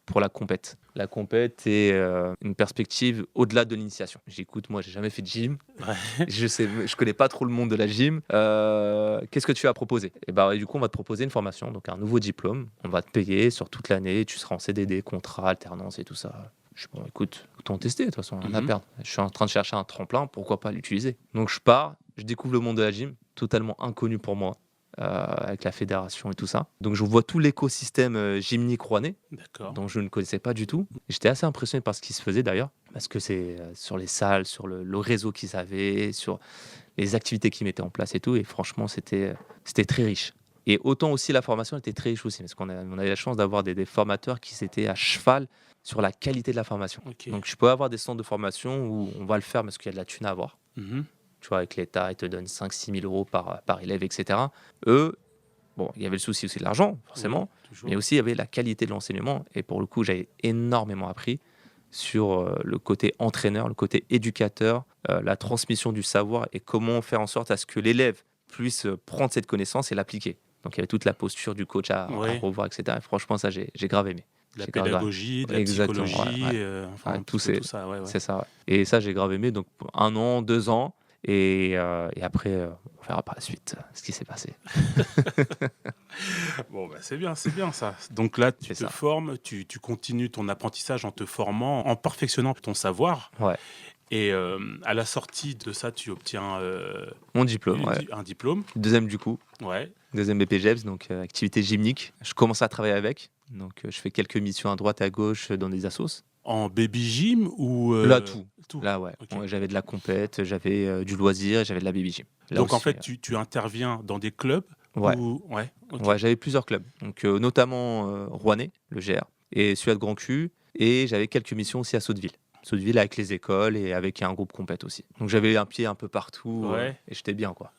pour la compète. La compète est une perspective au-delà de l'initiation. J'écoute, moi, j'ai jamais fait de gym. Ouais. Je connais pas trop le monde de la gym. Qu'est-ce que tu as proposé? Et du coup, on va te proposer une formation, donc un nouveau diplôme. On va te payer sur toute l'année. Tu seras en CDD, contrat, alternance et tout ça. Je dis, bon, écoute, autant tester, de toute façon, rien à perdre. Je suis en train de chercher un tremplin, pourquoi pas l'utiliser? Donc, je pars, je découvre le monde de la gym, totalement inconnu pour moi. Avec la fédération et tout ça. Donc je vois tout l'écosystème gymnique rouennais, D'accord. dont je ne connaissais pas du tout. J'étais assez impressionné par ce qui se faisait d'ailleurs, parce que c'est sur les salles, sur le réseau qu'ils avaient, sur les activités qu'ils mettaient en place et tout. Et franchement, c'était très riche. Et autant aussi la formation était très riche aussi, parce qu'on avait la chance d'avoir des formateurs qui étaient à cheval sur la qualité de la formation. Ok. Donc je peux avoir des centres de formation où on va le faire parce qu'il y a de la thune à avoir. Tu vois, avec l'État, ils te donnent 5 000 à 6 000 euros par élève, etc. Eux, bon, il y avait le souci aussi de l'argent, forcément, Oui, mais aussi il y avait la qualité de l'enseignement. Et pour le coup, j'avais énormément appris sur le côté entraîneur, le côté éducateur, la transmission du savoir et comment faire en sorte à ce que l'élève puisse prendre cette connaissance et l'appliquer. Donc il y avait toute la posture du coach à Ouais. revoir, etc. Et franchement, ça, j'ai grave aimé. De la J'ai grave grave. pédagogie, de la Exactement, psychologie, ouais. enfin Ouais, un tout petit peu c'est tout ça, ouais, ouais. c'est ça, ouais. Et ça, j'ai grave aimé donc pour 1 an, 2 ans et après, on verra par la suite, ce qui s'est passé. Bon, bah, c'est bien ça. Donc là, tu C'est te ça. formes, tu continues ton apprentissage en te formant, en perfectionnant ton savoir Ouais. et à la sortie de ça, tu obtiens, Mon diplôme, une ouais. di un diplôme. 2e du coup, Ouais. 2e BPGEPS donc activité gymnique. Je commence à travailler avec, donc je fais quelques missions à droite à gauche, dans des assos. En baby gym ou Là, tout. tout? Là, ouais. OK. Ouais, j'avais de la compète, j'avais, du loisir et j'avais de la baby gym. Là Donc en aussi, fait, tu interviens dans des clubs ouais, ou ouais, OK. ouais, j'avais plusieurs clubs, donc notamment, rouennais, le GR et celui de Grand Cul et j'avais quelques missions aussi à Sotteville. Sotteville avec les écoles et avec un groupe compète aussi. Donc j'avais un pied un peu partout, Ouais. et j'étais bien, quoi.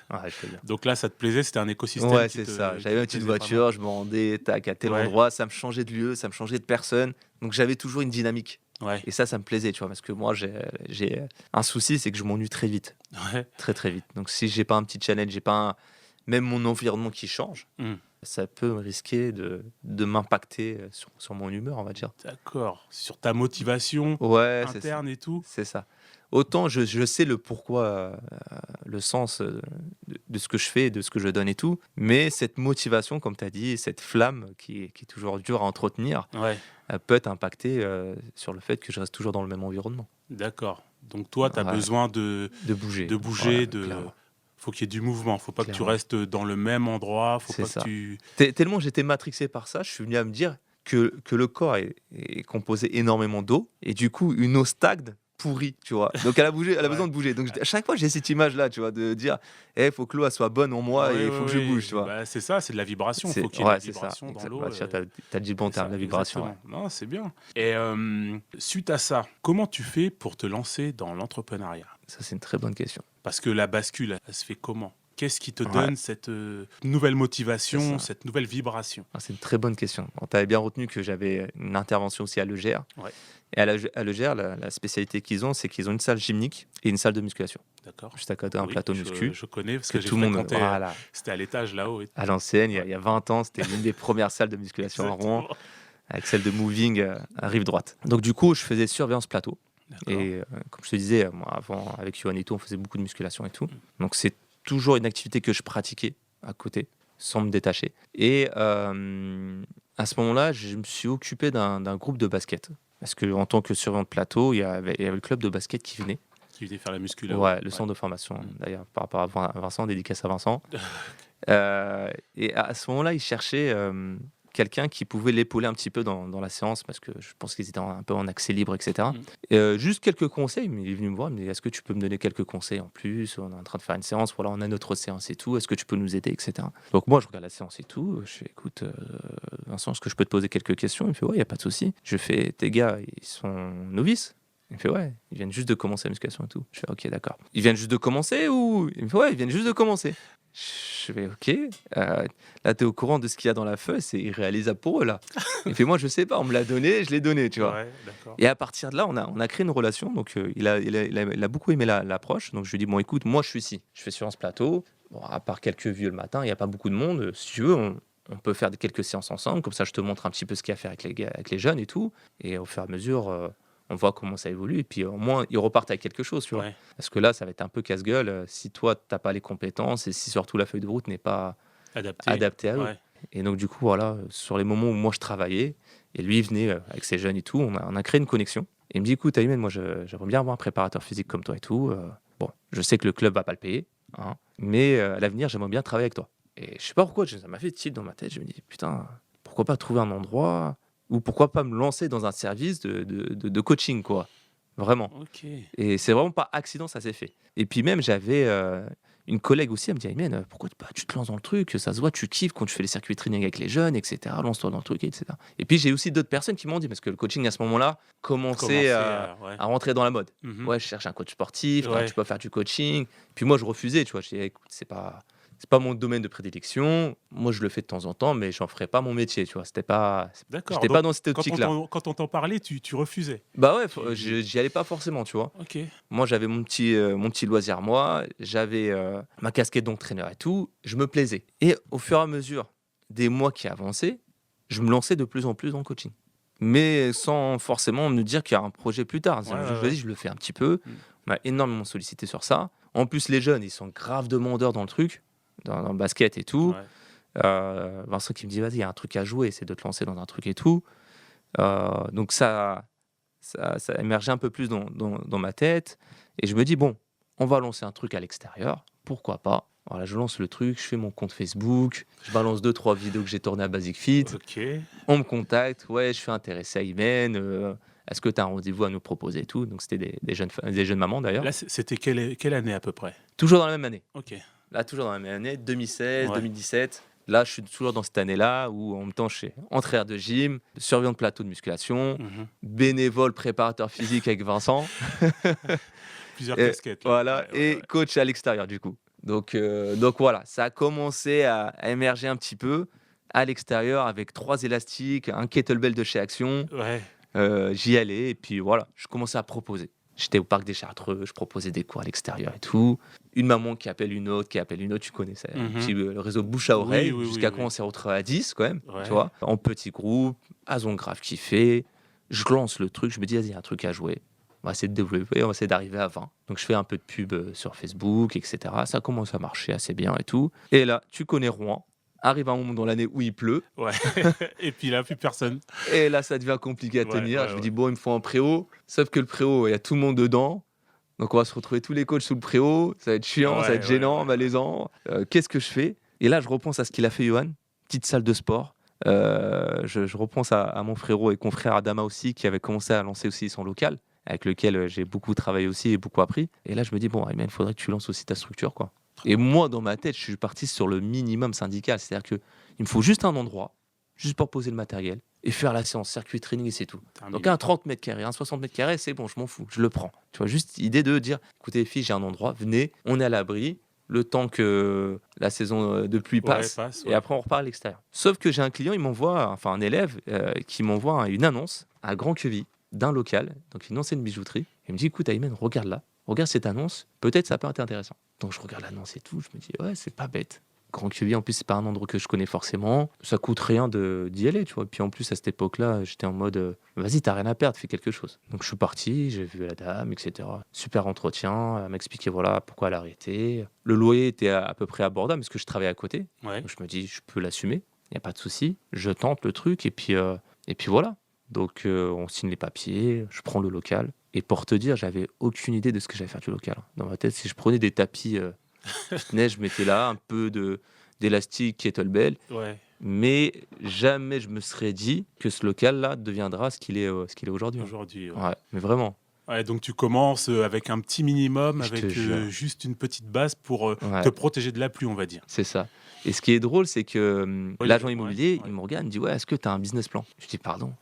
Ouais, j'étais bien. Donc là, ça te plaisait, c'était un écosystème Ouais, c'est ça. qui J'avais te ma petite plaisait vraiment? voiture, je me rendais, tac, à tel Ouais, endroit, ça me changeait de lieu, ça me changeait de personne, donc j'avais toujours une dynamique ouais, et ça me plaisait, tu vois? Parce que moi, j'ai un souci, c'est que je m'ennuie très vite, ouais. très, très vite. Donc si j'ai pas un petit challenge, j'ai pas un même mon environnement qui change, Mmh. ça peut risquer de m'impacter, sur mon humeur, on va dire. D'accord. Sur ta motivation Ouais, c'est ça, interne et tout? c'est ça. Autant je sais le pourquoi, le sens, de ce que je fais, de ce que je donne et tout, mais cette motivation, comme tu as dit, cette flamme qui est toujours dure à entretenir, Ouais, elle peut être impactée, sur le fait que je reste toujours dans le même environnement. d'accord. Donc toi, tu as Ouais, besoin de bouger, de ouais, bouger, de clairement, faut qu'il y ait du mouvement, faut pas que tu clairement. restes dans le même endroit, faut C'est pas que ça. tu Tellement j'étais matrixé par ça, je suis venu à me dire que le corps est composé énormément d'eau et du coup une eau stagne, pourrie, tu vois? Donc elle a besoin ouais. de bouger. Donc à chaque fois j'ai cette image-là, tu vois? De dire: «Eh, faut que l'eau elle soit bonne en moi Oui, et il faut que je oui, bouge», tu oui. vois? Bah, c'est ça, c'est de la vibration. Faut C'est qu'il y ait de ouais, la c'est ça, vibration dans exact. l'eau, Bah, tu as dit le bon c'est terme, ça, la vibration, ouais. exactement. Non, c'est bien et suite à ça, comment tu fais pour te lancer dans l'entrepreneuriat? Ça, c'est une très bonne question. Parce que la bascule, elle se fait comment? Qu'est-ce qui te Ouais, donne cette, nouvelle c'est motivation, ça. cette nouvelle vibration? Ah, c'est une très bonne question. Bon, tu avais bien retenu que j'avais une intervention aussi à l'EGR Ouais, et à l'EGR, la spécialité qu'ils ont, c'est qu'ils ont une salle gymnique et une salle de musculation. d'accord. Juste à côté, un Oui, plateau muscu je connais parce que que j'ai tout le monde fréquenté, voilà, c'était à l'étage là-haut et à tout. l'ancienne, Ouais, il y a 20 ans, c'était l'une des premières salles de musculation à Rouen exactement. avec celle de Moving, à rive droite. Donc du coup, je faisais surveillance plateau D'accord. et comme je te disais, moi avant avec Yoann et tout, on faisait beaucoup de musculation et tout. Mmh. Donc c'est toujours une activité que je pratiquais à côté, sans me détacher et à ce moment-là, je me suis occupé d'un groupe de basket. Parce qu'en tant que surveillant de plateau, il y avait le club de basket qui venait. Qui venait faire la muscu là-haut. Ouais, le Ouais. centre de formation, Mmh. d'ailleurs, par rapport à Vincent, dédicace à Vincent. Et à ce moment-là, il cherchait quelqu'un qui pouvait l'épauler un petit peu dans la séance parce que je pense qu'ils étaient un peu en accès libre, etc. Mmh. Juste quelques conseils, mais il est venu me voir, il me dit: «Est-ce que tu peux me donner quelques conseils en plus? On est en train de faire une séance, voilà, on a notre séance et tout, est-ce que tu peux nous aider?» etc. Donc moi, je regarde la séance et tout, je fais: «Écoute, Vincent, est-ce que je peux te poser quelques questions?» Il me fait: «Ouais, il y a pas de souci». Je fais: «Tes gars, ils sont novices?» Il me fait: «Ouais, ils viennent juste de commencer la musculation et tout». Je fais: «OK, d'accord». «Ils viennent juste de commencer ou?» Il me fait: «Ouais, ils viennent juste de commencer». Je fais: «OK, là, tu es au courant de ce qu'il y a dans la feuille, c'est irréalisable pour eux, là». Il fait: «Moi, je sais pas, on me l'a donné, je l'ai donné», tu vois? Ouais, d'accord. Et à partir de là, on a créé une relation, donc il a beaucoup aimé l'approche, donc je lui dis: «Bon, écoute, moi, je suis ici, je fais sur ce plateau, bon, à part quelques vieux le matin, il y a pas beaucoup de monde, si tu veux, on peut faire quelques séances ensemble, comme ça, je te montre un petit peu ce qu'il y a à faire avec les gars avec les jeunes et tout et au fur et à mesure, on voit comment ça évolue et puis au moins, ils repartent avec quelque chose», tu vois? Ouais, Parce que là, ça va être un peu casse-gueule, si toi, tu as pas les compétences et si surtout la feuille de route n'est pas adapté. adaptée à eux. Ouais, Et donc du coup, voilà, sur les moments où moi je travaillais et lui il venait, avec ses jeunes et tout, on a créé une connexion et il me dit: «Écoute Aymen, moi j'aimerais bien avoir un préparateur physique comme toi et tout, bon, je sais que le club va pas le payer, hein, mais à l'avenir j'aimerais bien travailler avec toi». Et je sais pas pourquoi, ça m'a fait tilt dans ma tête, je me dis: «Putain, pourquoi pas trouver un endroit ou pourquoi pas me lancer dans un service de coaching quoi?» Vraiment. OK. Et c'est vraiment par accident, ça s'est fait. Et puis même, j'avais, une collègue aussi, elle me dit: «Aymen, pourquoi tu te lances dans le truc? Ça se voit, tu kiffes quand tu fais les circuits training avec les jeunes et cetera. Lance-toi dans le truc et cetera». Et puis j'ai aussi d'autres personnes qui m'ont dit parce que le coaching à ce moment-là commençait Commencer ouais. à rentrer dans la mode. Mmh. «Ouais, je cherche un coach sportif, tu Ouais, peux faire du coaching». Puis moi, je refusais, tu vois? Je disais: «Écoute, c'est pas mon domaine de prédilection. Moi, je le fais de temps en temps, mais j'en ferai pas mon métier», tu vois? d'accord, J'étais pas donc dans cette optique-là. quand on t'en parlait, tu refusais? Bah ouais, Tu j'y allais pas forcément, tu vois? OK. Moi, j'avais mon petit loisir à moi, j'avais, ma casquette d'entraîneur et tout, je me plaisais et au fur et à mesure des mois qui avançaient, je me lançais de plus en plus dans le coaching. mais sans forcément me dire qu'il y a un projet plus tard. Ouais, ouais, Vas-y, je le fais un petit peu. Mm. On m'a énormément sollicité sur ça. En plus, les jeunes, ils sont grave demandeurs dans le truc, dans le basket et tout. Vincent qui me dit, vas-y, il y a un truc à jouer, c'est de te lancer dans un truc et tout. Donc ça émergeait un peu plus dans ma tête. Et je me dis, bon, on va lancer un truc à l'extérieur, pourquoi pas. Voilà, je lance le truc, je fais mon compte Facebook, je balance 2-3 vidéos que j'ai tournées à Basic Fit. Ok. On me contacte, ouais, je suis intéressé à Imen, est-ce que tu as un rendez-vous à nous proposer et tout. Donc c'était des jeunes mamans d'ailleurs. Là, c'était quelle année à peu près? Toujours dans la même année. Ok. Là, toujours dans la même année, 2016, Ouais. 2017. Là, je suis toujours dans cette année-là où en même temps, je suis entraîneur de gym, surveillant de plateau de musculation, Mhm. bénévole préparateur physique avec Vincent. Plusieurs Et casquettes. Là. voilà, Ouais, ouais, et coach à l'extérieur du coup. Donc voilà, ça a commencé à émerger un petit peu à l'extérieur avec 3 élastiques, un kettlebell de chez Action. Ouais. J'y allais et puis voilà, je commençais à proposer. J'étais au parc des Chartreux, je proposais des cours à l'extérieur et tout. Une maman qui appelle une autre, tu connais ça, le réseau bouche à oreille, Oui, jusqu'à oui, quand on s'est retrouvé à 10 quand même, Ouais. tu vois, en petit groupe, elles ont grave kiffé. Je lance le truc, je me dis, vas-y, il y a un truc à jouer. On va essayer de développer, on va essayer d'arriver à 20. Donc je fais un peu de pub sur Facebook, etc. Ça commence à marcher assez bien et tout. Et là, tu connais Rouen. Arrive un moment dans l'année où il pleut. Ouais. Et puis là, plus personne. Et là, ça devient compliqué à Ouais, tenir. ouais, Je me ouais. dis, bon, il me faut un préau. Sauf que le préau, il y a tout le monde dedans. Donc, on va se retrouver tous les coachs sous le préau. Ça va être chiant, ça va être Ouais, gênant, ouais. malaisant. Qu'est-ce que je fais? Et là, je repense à ce qu'il a fait, Johan. Petite salle de sport. Je repense à mon frérot et confrère Adama aussi, qui avait commencé à lancer aussi son local, avec lequel j'ai beaucoup travaillé aussi et beaucoup appris. Et là, je me dis, bon, il faudrait que tu lances aussi ta structure, quoi. Et moi, dans ma tête, je suis parti sur le minimum syndical. C'est-à-dire qu'il me faut juste un endroit, juste pour poser le matériel et faire la séance, circuit training et c'est tout. Terminé. Donc un 30 mètres carrés, un 60 mètres carrés, c'est bon, je m'en fous, je le prends. Tu vois, juste idée de dire, écoutez les filles, j'ai un endroit, venez, on est à l'abri, le temps que la saison de pluie passe, ouais. et après on repart à l'extérieur. Sauf que j'ai un client, un élève qui m'envoie une annonce à Grand Queville d'un local, donc une ancienne bijouterie. Il me dit, écoute Aymen, regarde là, regarde cette annonce, peut-être ça peut être intéressant. Donc je regarde l'annonce et tout, je me dis, ouais, c'est pas bête. Grand Queville, en plus, c'est pas un endroit que je connais forcément. Ça coûte rien d'y aller, tu vois. Puis en plus, à cette époque-là, j'étais en mode, vas-y, t'as rien à perdre, fais quelque chose. Donc je suis parti, j'ai vu la dame, etc. Super entretien, elle m'expliquait voilà pourquoi elle a arrêté. Le loyer était à peu près abordable parce que je travaillais à côté. Ouais. Donc je me dis, je peux l'assumer, il n'y a pas de souci. Je tente le truc et puis voilà. Donc on signe les papiers, je prends le local. Et pour te dire, j'avais aucune idée de ce que j'allais faire du local. Dans ma tête, si je prenais des tapis fitness, je mettais là un peu d'élastique, kettlebell. Ouais. Mais jamais je me serais dit que ce local-là deviendra ce qu'il est aujourd'hui. Aujourd'hui. Ouais. Ouais, mais vraiment. Ouais, donc tu commences avec un petit minimum, Je te avec jure. juste une petite base pour Ouais. te protéger de la pluie, on va dire. C'est ça. Et ce qui est drôle, c'est que Oui, l'agent ouais, immobilier, ouais. il me regarde, il me dit ouais, est-ce que tu as un business plan? Je dis pardon.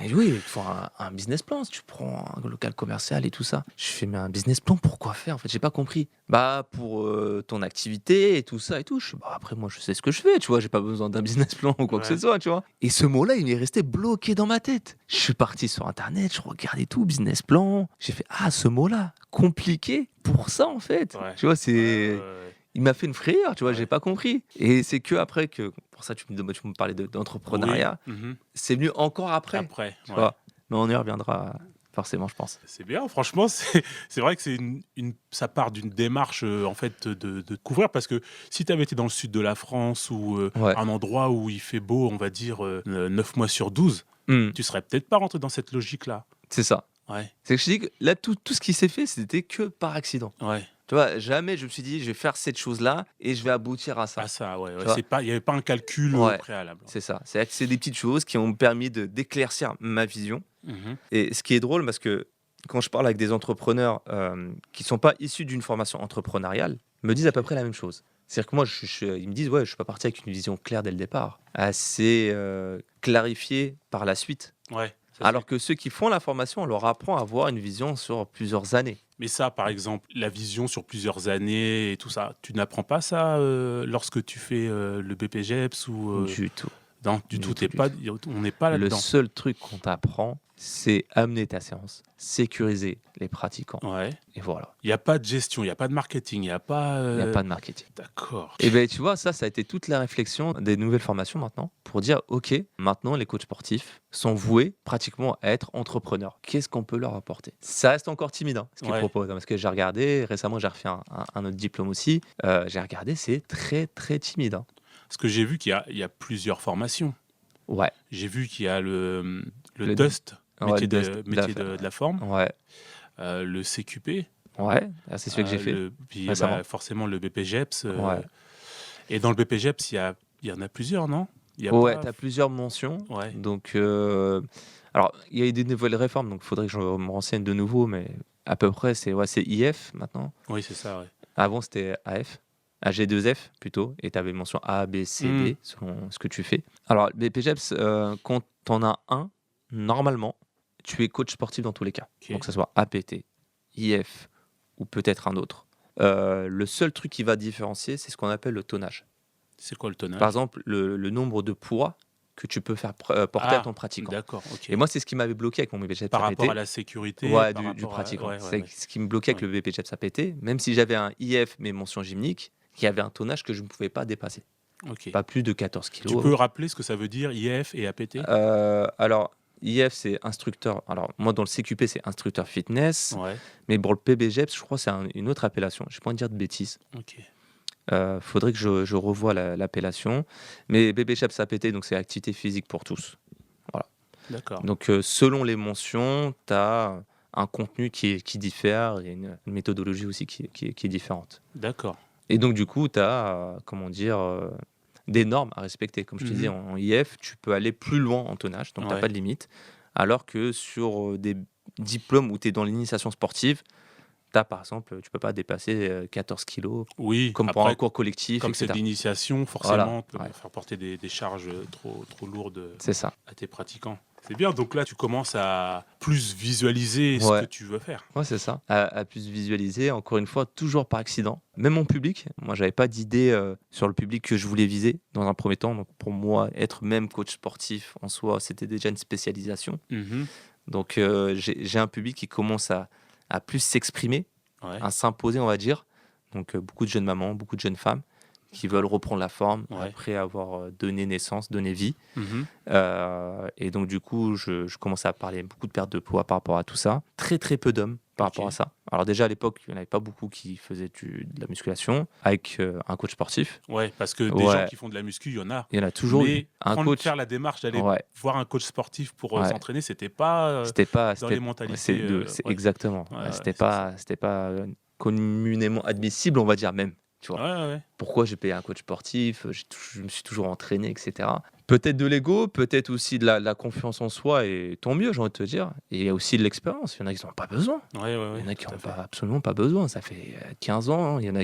Il dit oui, il faut un business plan si tu prends un local commercial et tout ça. Je fais mais un business plan pour quoi faire en fait? J'ai pas compris. Bah pour ton activité et tout ça et tout. Je fais bah après moi je sais ce que je fais, tu vois, j'ai pas besoin d'un business plan ou quoi que Ouais. ce soit, tu vois. Et ce mot-là, il est resté bloqué dans ma tête. Je suis parti sur internet, je regardais tout, business plan. J'ai fait ah ce mot-là, compliqué pour ça en fait. Ouais. Tu vois, c'est Ouais. il m'a fait une frayeur, tu vois, Ouais. j'ai pas compris. Et c'est que après que, pour ça tu me parlais d'entrepreneuriat, Oui. Mhm. c'est venu encore après, Après. tu Ouais. vois. Mais on y reviendra forcément, je pense. C'est bien, franchement, c'est vrai que ça part d'une démarche en fait de couvrir parce que si tu avais été dans le sud de la France ou Ouais. un endroit où il fait beau, on va dire 9 mois sur 12, tu serais peut-être pas rentré dans cette logique-là. C'est ça. Ouais, C'est que je dis que là, tout ce qui s'est fait, c'était que par accident. ouais. Tu vois, jamais je me suis dit, je vais faire cette chose-là et je vais aboutir à ça. Ah ça, ouais. Tu vois. Il n'y avait pas un calcul Ouais. préalable. C'est ça. C'est-à-dire que c'est des petites choses qui ont permis d'éclaircir ma vision. Mhm. Et ce qui est drôle, parce que quand je parle avec des entrepreneurs qui ne sont pas issus d'une formation entrepreneuriale, me disent à peu près la même chose. C'est-à-dire que moi, ils me disent, ouais, je ne suis pas parti avec une vision claire dès le départ, assez clarifiée par la suite. Ouais. Alors que ceux qui font la formation, on leur apprend à avoir une vision sur plusieurs années. Mais ça, par exemple, la vision sur plusieurs années et tout ça, tu n'apprends pas ça lorsque tu fais le BPGEPS ou Du tout. Non, du tout, on n'est pas Le là-dedans. seul truc qu'on t'apprend, c'est amener ta séance, sécuriser les pratiquants. Ouais. Et voilà. Il y a pas de gestion, il y a pas de marketing, il y a pas, Il n'y a pas de marketing. D'accord. Et ben tu vois, ça a été toute la réflexion des nouvelles formations maintenant pour dire, OK, maintenant les coachs sportifs sont voués pratiquement à être entrepreneurs. Qu'est-ce qu'on peut leur apporter? Ça reste encore timide, hein, ce qu'ils Ouais. proposent, hein, parce que j'ai regardé, récemment j'ai refait un autre diplôme aussi, j'ai regardé, c'est très, très timide, hein. Parce que j'ai vu qu'il y a plusieurs formations. Ouais, J'ai vu qu'il y a le le DUST, ouais, métier le dust de de la métier de la forme, ouais, le CQP, ouais, c'est celui que j'ai fait puis récemment. forcément le BPGEPS, Ouais. et dans le BPGEPS, il y en a plusieurs, non? Il y a Ouais, pas tu as plusieurs mentions. Ouais, Donc, alors, il y a eu des nouvelles réformes, donc il faudrait que je me renseigne de nouveau, mais à peu près, c'est IF maintenant. oui, c'est ça, ouais. Avant, c'était AF, AG2F plutôt, et tu avais mention A, B, C, Mmh. D, selon ce que tu fais. Alors, les PGEPS, quand tu en as un, normalement, tu es coach sportif dans tous les cas. OK. Donc, que ce soit APT, IF ou peut-être un autre. Le seul truc qui va différencier, c'est ce qu'on appelle le tonnage. C'est quoi le Par tonnage? exemple, le nombre de poids que tu peux faire porter à ton pratiquant. D'accord, OK. Et moi, c'est ce qui m'avait bloqué avec mon BPJEPS Par rapport à APT. la sécurité, Ouais, par du rapport à pratiquant. ouais, ouais, C'est ouais. ce qui me bloquait avec Ouais. le BPJEPS APT, même si j'avais un IF, mais mention gymnique, qui avait un tonnage que je ne pouvais pas dépasser. OK. Pas plus de 14 Tu kilos. peux rappeler ce que ça veut dire IF et APT? Alors, IF, c'est instructeur. Alors, moi, dans le CQP, c'est instructeur fitness. Ouais, Mais pour le PBJEPS, je crois que c'est une autre appellation. Je n'ai pas envie de dire de bêtises. OK. Faudrait que je revoie l'appellation. Mais BPJEPS APT, donc c'est activité physique pour tous. D'accord. Donc, selon les mentions, tu as un contenu qui diffère et une méthodologie aussi qui est différente. D'accord. Et donc, du coup, tu as, comment dire, des normes à respecter. Comme je te disais, Mmh. en IF, tu peux aller plus loin en tonnage, donc tu n'as Ouais. pas de limite. Alors que sur des diplômes où tu es dans l'initiation sportive, par exemple, tu peux pas dépasser 14 kilos, Oui, comme pour un après, cours collectif, comme c'est de etc. l'initiation, Voilà, forcément, on peut ouais, faire porter des charges trop lourdes c'est ça. à tes pratiquants. C'est bien, donc là, tu commences à plus visualiser ce que Ouais. tu veux faire. Ouais, c'est ça. À plus visualiser, encore une fois, toujours par accident. Même mon public, moi, j'avais pas d'idée sur le public que je voulais viser dans un premier temps. Donc, pour moi, être même coach sportif en soi, c'était déjà une spécialisation. Mhm. Donc, j'ai un public qui commence à plus s'exprimer, Ouais, à s'imposer, on va dire. Donc, beaucoup de jeunes mamans, beaucoup de jeunes femmes qui veulent reprendre la forme Ouais. après avoir donné naissance, donné vie. Mhm. Et donc, du coup, je commence à parler beaucoup de perte de poids par rapport à tout ça. Très, très peu d'hommes par Ok. rapport à ça. Alors, déjà, à l'époque, il n'y en avait pas beaucoup qui faisaient de la musculation avec un coach sportif. Ouais, parce que des Ouais. gens qui font de la muscu, il y en a. Il y en a toujours Mais eu. Un faire la démarche d'aller Ouais. voir un coach sportif pour Ouais. s'entraîner, c'était pas C'était pas. dans les mentalités. C'est Ouais. exactement. Ouais, Ouais, ouais, c'était c'est pas, c'était pas communément admissible, on va dire même. Tu vois. Ouais, ouais. Pourquoi j'ai payé un coach sportif, je me suis toujours entraîné, etc. Peut-être de l'ego, peut-être aussi de la confiance en soi, et tant mieux, j'ai envie de te dire. Et il y a aussi de l'expérience, il y en a qui n'en ont pas besoin. Ouais, ouais, ouais, Il y en a qui tout n'en à ont fait. absolument pas besoin, ça fait 15 ans, hein. Il y en a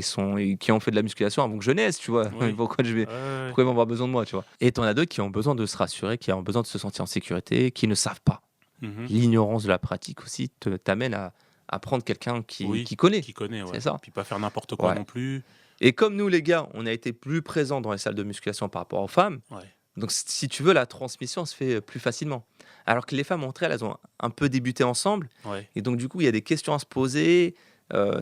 qui ont fait de la musculation avant que je naisse, tu vois. Oui. Pourquoi Ouais, ouais. pourquoi ils vont avoir besoin de moi, tu vois. Et t'en as d'autres qui ont besoin de se rassurer, qui ont besoin de se sentir en sécurité, qui ne savent pas. Mhm. L'ignorance de la pratique aussi t'amène à prendre quelqu'un Oui, qui connaît. qui connaît, ouais. C'est ça. Puis pas faire n'importe quoi Ouais. non plus. Et comme nous, les gars, on a été plus présents dans les salles de musculation par rapport aux femmes, Ouais. donc si tu veux, la transmission se fait plus facilement. Alors que les femmes entre elles, elles ont un peu débuté ensemble, Ouais. et donc du coup, il y a des questions à se poser.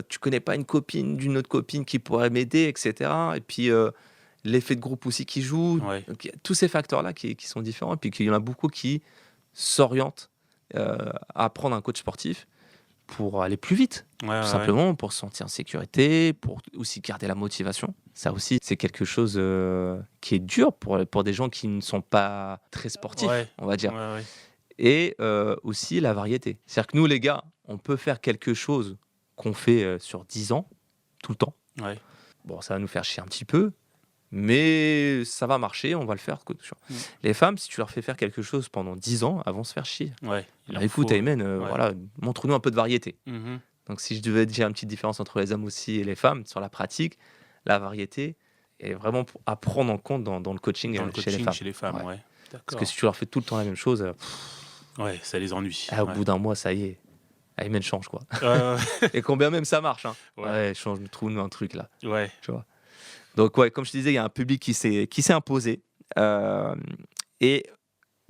Tu connais pas une copine d'une autre copine qui pourrait m'aider, etc. Et puis l'effet de groupe aussi qui joue. Ouais. Donc, il y a tous ces facteurs-là qui sont différents, et puis qu'il y en a beaucoup qui s'orientent à prendre un coach sportif pour aller plus vite. Ouais, Tout ouais. simplement pour se sentir en sécurité, pour aussi garder la motivation. Ça aussi, c'est quelque chose qui est dur pour des gens qui ne sont pas très sportifs, Ouais. on va dire. Ouais, ouais. Et aussi la variété. C'est-à-dire que nous, les gars, on peut faire quelque chose qu'on fait sur 10 ans, tout le temps. Ouais. Bon, ça va nous faire chier un petit peu, mais ça va marcher, on va le faire. Mm. Les femmes, si tu leur fais faire quelque chose pendant 10 ans, elles vont se faire chier. Ouais. Il Alors, en écoute, faut, Aymen, ouais. voilà, montre-nous un peu de variété. Mhm. Donc, si je devais dire une petite différence entre les hommes aussi et les femmes sur la pratique, la variété est vraiment à prendre en compte dans le coaching, Dans le chez les coaching femmes. chez les femmes, Ouais. ouais. Parce D'accord. que si tu leur fais tout le temps la même chose, Ouais, ça les ennuie. au Ouais. bout d'un mois, ça y est, Aymen change, quoi. Ouais, Et combien même ça marche, hein. Ouais. Ouais, change, trouve un truc là. ouais. Tu vois. Donc, ouais, comme je te disais, il y a un public qui s'est imposé. Et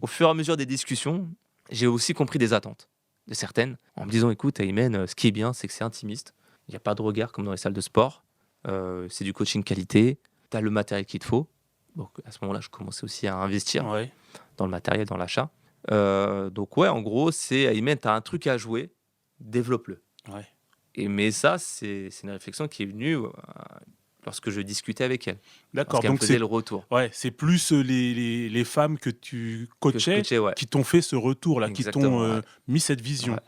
au fur et à mesure des discussions, j'ai aussi compris des attentes de certaines, en me disant, écoute, Aymen, ce qui est bien, c'est que c'est intimiste. Il n'y a pas de regard comme dans les salles de sport. C'est du coaching qualité. Tu as le matériel qu'il te faut. Donc à ce moment-là, je commençais aussi à investir Ouais. dans le matériel, dans l'achat. Donc ouais, en gros, c'est Aymen, tu as un truc à jouer, développe-le. Ouais. Mais ça, c'est une réflexion qui est venue lorsque je discutais avec elle. D'accord. Lorsqu'elle me Donc faisait le retour. c'est plus les femmes que tu Que je coachais coachais, ouais. qui t'ont fait ce retour-là, qui Exactement, t'ont ouais. mis cette vision. Ouais.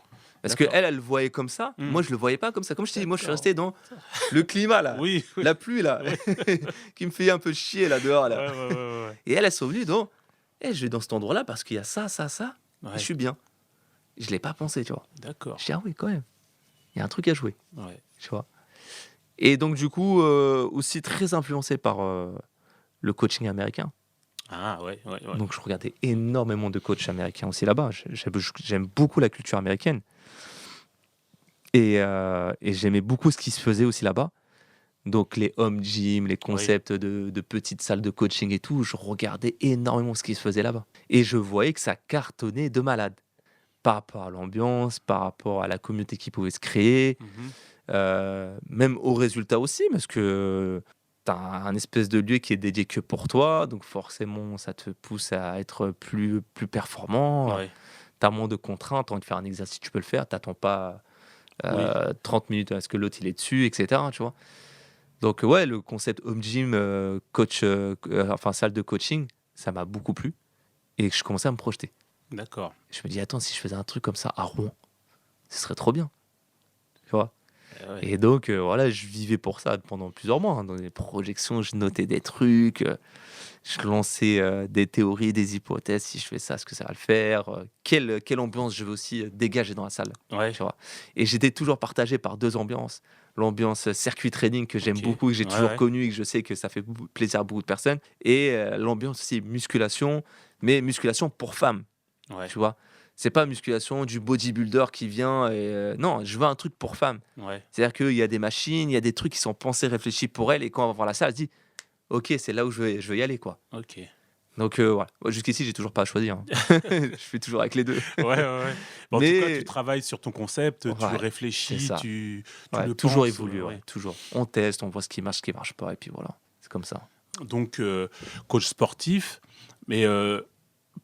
Parce D'accord. qu'elle, elle le voyait comme ça. Mm. Moi, je le voyais pas comme ça. Comme je t'ai dit, moi, je suis D'accord. resté dans le climat, là. Oui. La pluie, là. Qui me fait un peu chier, là, dehors, là. Ouais. Et elle sont venues dans... je vais dans cet endroit-là parce qu'il y a ça. Ouais. Et je suis bien. Je l'ai pas pensé, tu vois. D'accord. Je dis, ah oui, quand même. Il y a un truc à jouer, Ouais. tu vois. Et donc, du coup, aussi très influencé par le coaching américain. Ah ouais. Donc, je regardais énormément de coachs américains aussi là-bas. J'aime beaucoup la culture américaine. Et j'aimais beaucoup ce qui se faisait aussi là-bas. Donc, les home gym, les concepts de petites salles de coaching et tout, je regardais énormément ce qui se faisait là-bas. Et je voyais que ça cartonnait de malade. Par rapport à l'ambiance, par rapport à la communauté qui pouvait se créer, même aux résultats aussi, parce que tu as un espèce de lieu qui est dédié que pour toi, donc forcément, ça te pousse à être plus performant. Ouais. Tu as moins de contraintes, tu as envie de faire un exercice, tu peux le faire, tu n'attends pas 30 minutes à ce que l'autre il est dessus, etc. Tu vois. Donc ouais, le concept home gym, salle de coaching, ça m'a beaucoup plu et je commençais à me projeter. D'accord. Je me dis, attends, si je faisais un truc comme ça à Rouen, ce serait trop bien. Tu vois. Ouais. Et donc, voilà, je vivais pour ça pendant plusieurs mois. Dans les projections, je notais des trucs, je lançais des théories, des hypothèses. Si je fais ça, est-ce que ça va le faire quelle ambiance je veux aussi dégager dans la salle. Ouais. Tu vois. Et j'étais toujours partagé par deux ambiances. L'ambiance circuit training que j'aime beaucoup, que j'ai toujours connue et que je sais que ça fait plaisir à beaucoup de personnes. Et l'ambiance aussi musculation, mais musculation pour femmes. Ouais. Tu vois, c'est pas musculation du bodybuilder qui vient et non, je veux un truc pour femmes. Ouais. C'est-à-dire qu'il y a des machines, il y a des trucs qui sont pensés, réfléchis pour elles et quand on va voir la salle, elle se dit OK, c'est là où je veux y aller quoi. Ok. Donc voilà, moi, jusqu'ici, j'ai toujours pas choisi hein. Je fais toujours avec les deux. Ouais. Bon, en Mais- tout cas, tu travailles sur ton concept, tu Ouais, réfléchis, c'est ça. tu Ouais, le toujours penses, évoluer, ouais, toujours. On teste, on voit ce qui marche pas et puis voilà, c'est comme ça. Donc, coach sportif, mais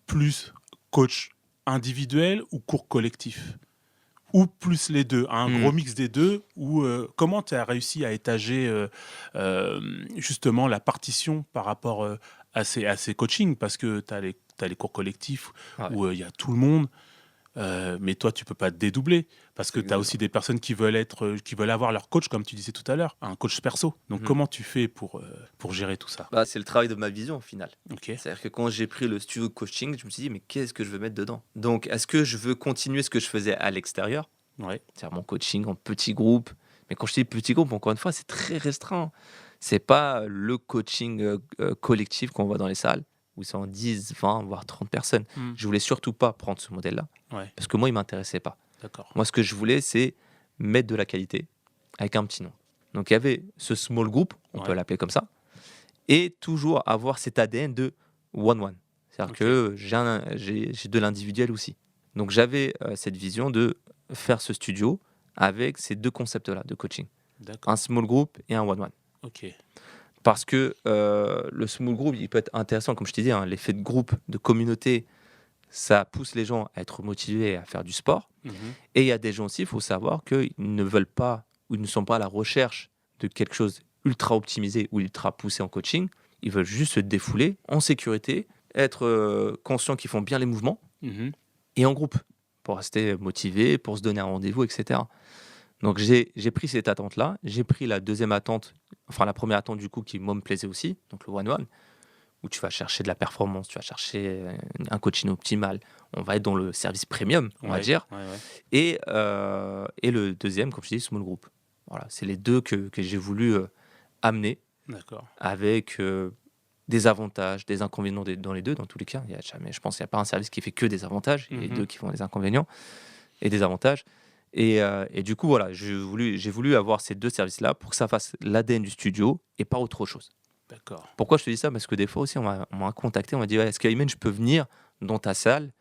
plus coach individuel ou cours collectif? Ou plus les deux, un gros mix des deux? Ou comment tu as réussi à étager justement la partition par rapport à ces coachings? Parce que tu as les cours collectifs où il y a tout le monde. Mais toi, tu peux pas te dédoubler parce que tu as aussi des personnes qui veulent avoir leur coach, comme tu disais tout à l'heure, un coach perso. Donc, comment tu fais pour gérer tout ça? Bah, c'est le travail de ma vision au final. Ok. C'est-à-dire que quand j'ai pris le studio de coaching, je me suis dit, mais qu'est-ce que je veux mettre dedans? Donc, est-ce que je veux continuer ce que je faisais à l'extérieur? Ouais. C'est-à-dire mon coaching en petits groupes. Mais quand je dis petits groupes, encore une fois, c'est très restreint. C'est pas le coaching collectif qu'on voit dans les salles, où ils sont 10, 20, voire 30 personnes. Je voulais surtout pas prendre ce modèle-là, parce que moi, il m'intéressait pas. D'accord. Moi, ce que je voulais, c'est mettre de la qualité avec un petit nom. Donc, il y avait ce small group, on peut l'appeler comme ça, et toujours avoir cet ADN de one-one. C'est-à-dire que j'ai de l'individuel aussi. Donc, j'avais cette vision de faire ce studio avec ces deux concepts-là de coaching. D'accord. Un small group et un one-one. Ok. Parce que le small group, il peut être intéressant, comme je t'ai dit, hein, l'effet de groupe, de communauté, ça pousse les gens à être motivés à faire du sport. Et il y a des gens aussi, il faut savoir qu'ils ne veulent pas ou ils ne sont pas à la recherche de quelque chose ultra optimisé ou ultra poussé en coaching. Ils veulent juste se défouler en sécurité, être conscients qu'ils font bien les mouvements et en groupe pour rester motivés, pour se donner un rendez-vous, etc. Donc j'ai pris cette attente-là. J'ai pris la deuxième attente, enfin la première attente du coup qui moi me plaisait aussi, donc le one-one, où tu vas chercher de la performance, tu vas chercher un coaching optimal. On va être dans le service premium, on va dire. Et le deuxième, comme je dis, small group. Voilà, c'est les deux que j'ai voulu amener. D'accord. Avec des avantages, des inconvénients dans les deux, dans tous les cas. Je pense qu'il n'y a pas un service qui fait que des avantages, il y a les deux qui font des inconvénients et des avantages. Et du coup, voilà, j'ai voulu avoir ces deux services-là pour que ça fasse l'ADN du studio et pas autre chose. D'accord. Pourquoi je te dis ça? Parce que des fois aussi, on m'a contacté, on m'a dit: «Ouais, est-ce qu'Ayman, je peux venir dans ta salle,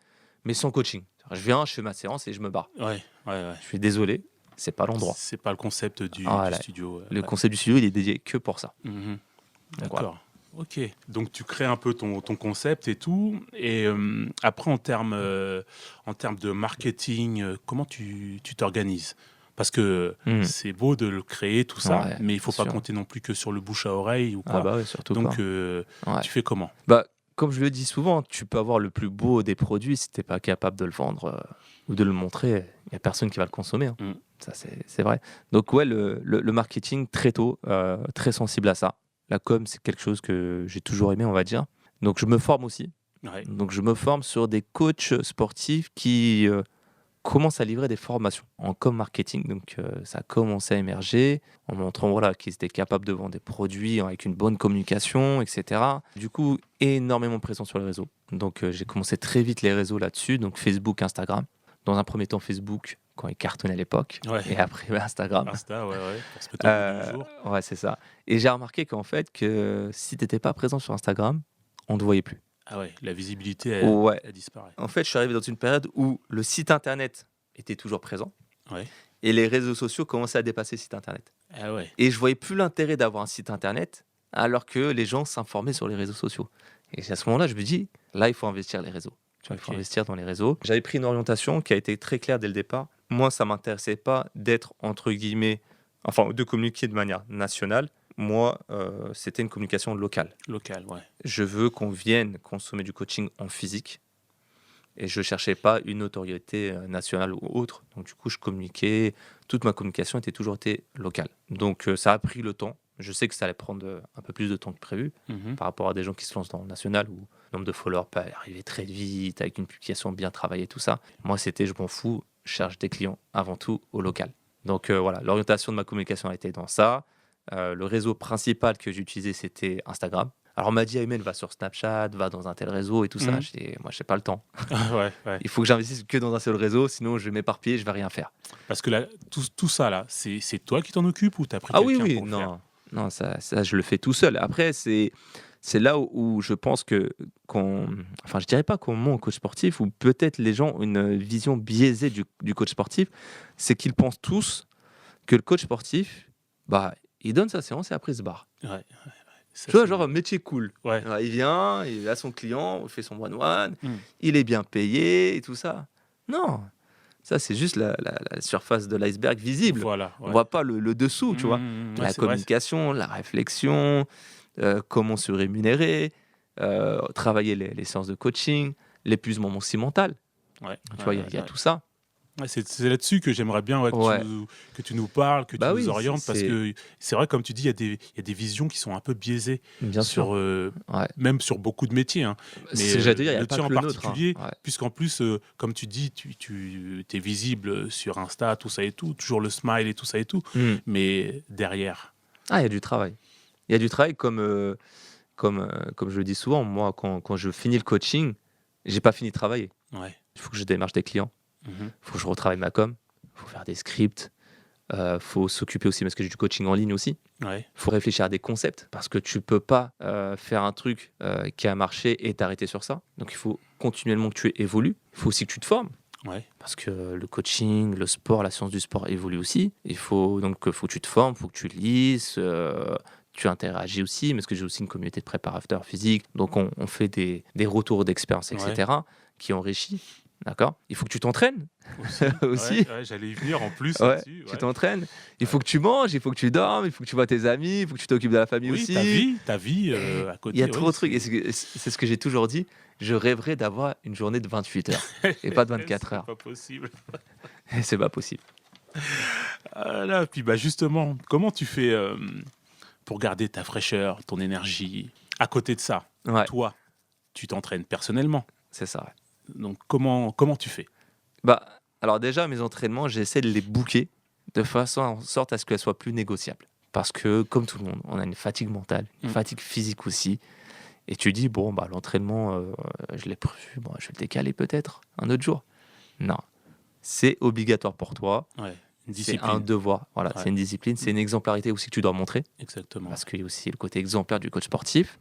mais sans coaching?» Je viens, je fais ma séance et je me barre. Ouais, ouais. Je suis désolé, c'est pas l'endroit. C'est pas le concept du Voilà, studio. le Ouais. concept du studio, il est dédié que pour ça. Mhm. Donc voilà. D'accord. Ok. Donc tu crées un peu ton concept et tout. Et après, en termes de marketing, comment tu t'organises? Parce que Mmh. c'est beau de le créer, tout ça, Ouais, mais il bien faut pas sûr. compter non plus que sur le bouche à oreille ou Ah quoi. bah ouais, surtout Donc pas. Ouais. tu fais comment? Bah, comme je le dis souvent, tu peux avoir le plus beau des produits, si tu es pas capable de le vendre, ou de le montrer, il y a personne qui va le consommer, hein. Mm. Ça, c'est vrai. Donc ouais, le marketing très tôt, très sensible à ça. La com, c'est quelque chose que j'ai toujours aimé, on va dire. Donc je me forme aussi. Ouais. Donc je me forme sur des coachs sportifs qui, commencent à livrer des formations en com marketing. Donc ça a commencé à émerger en montrant voilà, qu'ils étaient capables de vendre des produits avec une bonne communication, etc. Du coup, énormément présent sur les réseaux. Donc j'ai commencé très vite les réseaux là-dessus, donc Facebook, Instagram. Dans un premier temps Facebook, quand il cartonnait à l'époque, Ouais. et après Instagram. Insta, ouais, pour se mettre au goût du jour. Ouais, c'est ça. Et j'ai remarqué qu'en fait, que si tu n'étais pas présent sur Instagram, on ne te voyait plus. Ah ouais, la visibilité, Ouais. elle disparaît. En fait, je suis arrivé dans une période où le site internet était toujours présent Ouais. et les réseaux sociaux commençaient à dépasser le site internet. Ah ouais. Et je voyais plus l'intérêt d'avoir un site internet alors que les gens s'informaient sur les réseaux sociaux. Et à ce moment-là, je me dis, là, il faut investir les réseaux. Tu vois, il faut Ok. investir dans les réseaux. J'avais pris une orientation qui a été très claire dès le départ. Moi, ça m'intéressait pas d'être, entre guillemets, enfin, de communiquer de manière nationale. Moi, c'était une communication locale. Local, ouais. Je veux qu'on vienne consommer du coaching en physique. Et je cherchais pas une notoriété nationale ou autre. Donc du coup, je communiquais. Toute ma communication était toujours été locale. Donc ça a pris le temps. Je sais que ça allait prendre un peu plus de temps que prévu Mhm. par rapport à des gens qui se lancent dans le national où le nombre de followers peut arriver très vite avec une publication bien travaillée, tout ça. Moi, c'était je m'en fous, je cherche des clients avant tout au local. Donc voilà, l'orientation de ma communication a été dans ça. Le réseau principal que j'utilisais, c'était Instagram. Alors on m'a dit, Ayman, va sur Snapchat, va dans un tel réseau et tout ça. Mhm. J'ai dit, moi, je n'ai pas le temps. Ouais. Il faut que j'investisse que dans un seul réseau, sinon je vais m'éparpiller, je vais rien faire. Parce que là, tout ça, là, c'est toi qui t'en occupes ou t'as pris Ah oui, quelqu'un oui, pour le faire? non, ça je le fais tout seul. Après, c'est là où je pense enfin, je dirais pas qu'on ment au coach sportif, ou peut-être les gens ont une vision biaisée du coach sportif, c'est qu'ils pensent tous que le coach sportif, bah, il donne sa séance et après il se barre. Ouais. Ça, Tu vois, c'est- genre un métier cool. Ouais. Il vient, il a son client, il fait son one-one, Mm. il est bien payé et tout ça. Non, ça c'est juste la surface de l'iceberg visible. Voilà. On Ouais. voit pas le dessous, tu vois. Ouais, La c'est vrai. communication, la réflexion, comment se rémunérer, travailler les séances de coaching, l'épuisement aussi mental. Ouais. Tu vois, il y a tout ça. Ouais, c'est là-dessus que j'aimerais bien Ouais. que tu nous parles, que Bah tu oui, nous orientes, parce que c'est vrai, comme tu dis, il y a des visions qui sont un peu biaisées bien sûr. Ouais. même sur beaucoup de métiers. Hein. C'est ce que j'allais te dire, il y a le pas tien que en le nôtre, hein. particulier, Ouais. puisqu'en plus, comme tu dis, tu es visible sur Insta, tout ça et tout, toujours le smile et tout ça et tout, Mm. mais derrière. Ah, il y a du travail. Il y a du travail comme je le dis souvent, moi, quand je finis le coaching, j'ai pas fini de travailler. Ouais. Il faut que je démarche des clients, Mhm. il faut que je retravaille ma com, il faut faire des scripts, il faut s'occuper aussi, parce que j'ai du coaching en ligne aussi. Ouais. Il faut réfléchir à des concepts, parce que tu peux pas faire un truc qui a marché et t'arrêter sur ça. Donc il faut continuellement que tu évolues. Il faut aussi que tu te formes. Ouais. Parce que le coaching, le sport, la science du sport évolue aussi. Faut que tu te formes, il faut que tu lises, tu interagis aussi, parce que j'ai aussi une communauté de préparateurs physiques. Donc on fait des retours d'expérience, etc., qui enrichissent. D'accord. Il faut que tu t'entraînes aussi. Ouais, j'allais y venir en plus Ouais, là-dessus. tu t'entraînes. Il faut que tu manges, il faut que tu dormes, il faut que tu vois tes amis, il faut que tu t'occupes de la famille Oui, aussi. ta vie à côté. Il y a trop ouais, de trucs. Et c'est ce que j'ai toujours dit. Je rêverais d'avoir une journée de 28 heures et pas de 24 heures. C'est pas possible. Et c'est pas possible. Ah là, puis bah justement, comment tu fais pour garder ta fraîcheur, ton énergie? À côté de ça, Ouais, toi, tu t'entraînes personnellement. c'est ça. Ouais. Donc comment tu fais? Bah, alors déjà, mes entraînements, j'essaie de les booker de façon en sorte à ce qu'elles soient plus négociables. Parce que, comme tout le monde, on a une fatigue mentale, une fatigue physique aussi. Et tu dis, bon, bah, l'entraînement, je l'ai prévu, bon, je vais le décaler peut-être un autre jour. Non, c'est obligatoire pour toi. Ouais. Une c'est un discipline. devoir. Voilà, Ouais. c'est une discipline, c'est une exemplarité aussi que tu dois montrer, Exactement. parce qu'il y a aussi le côté exemplaire du coach sportif,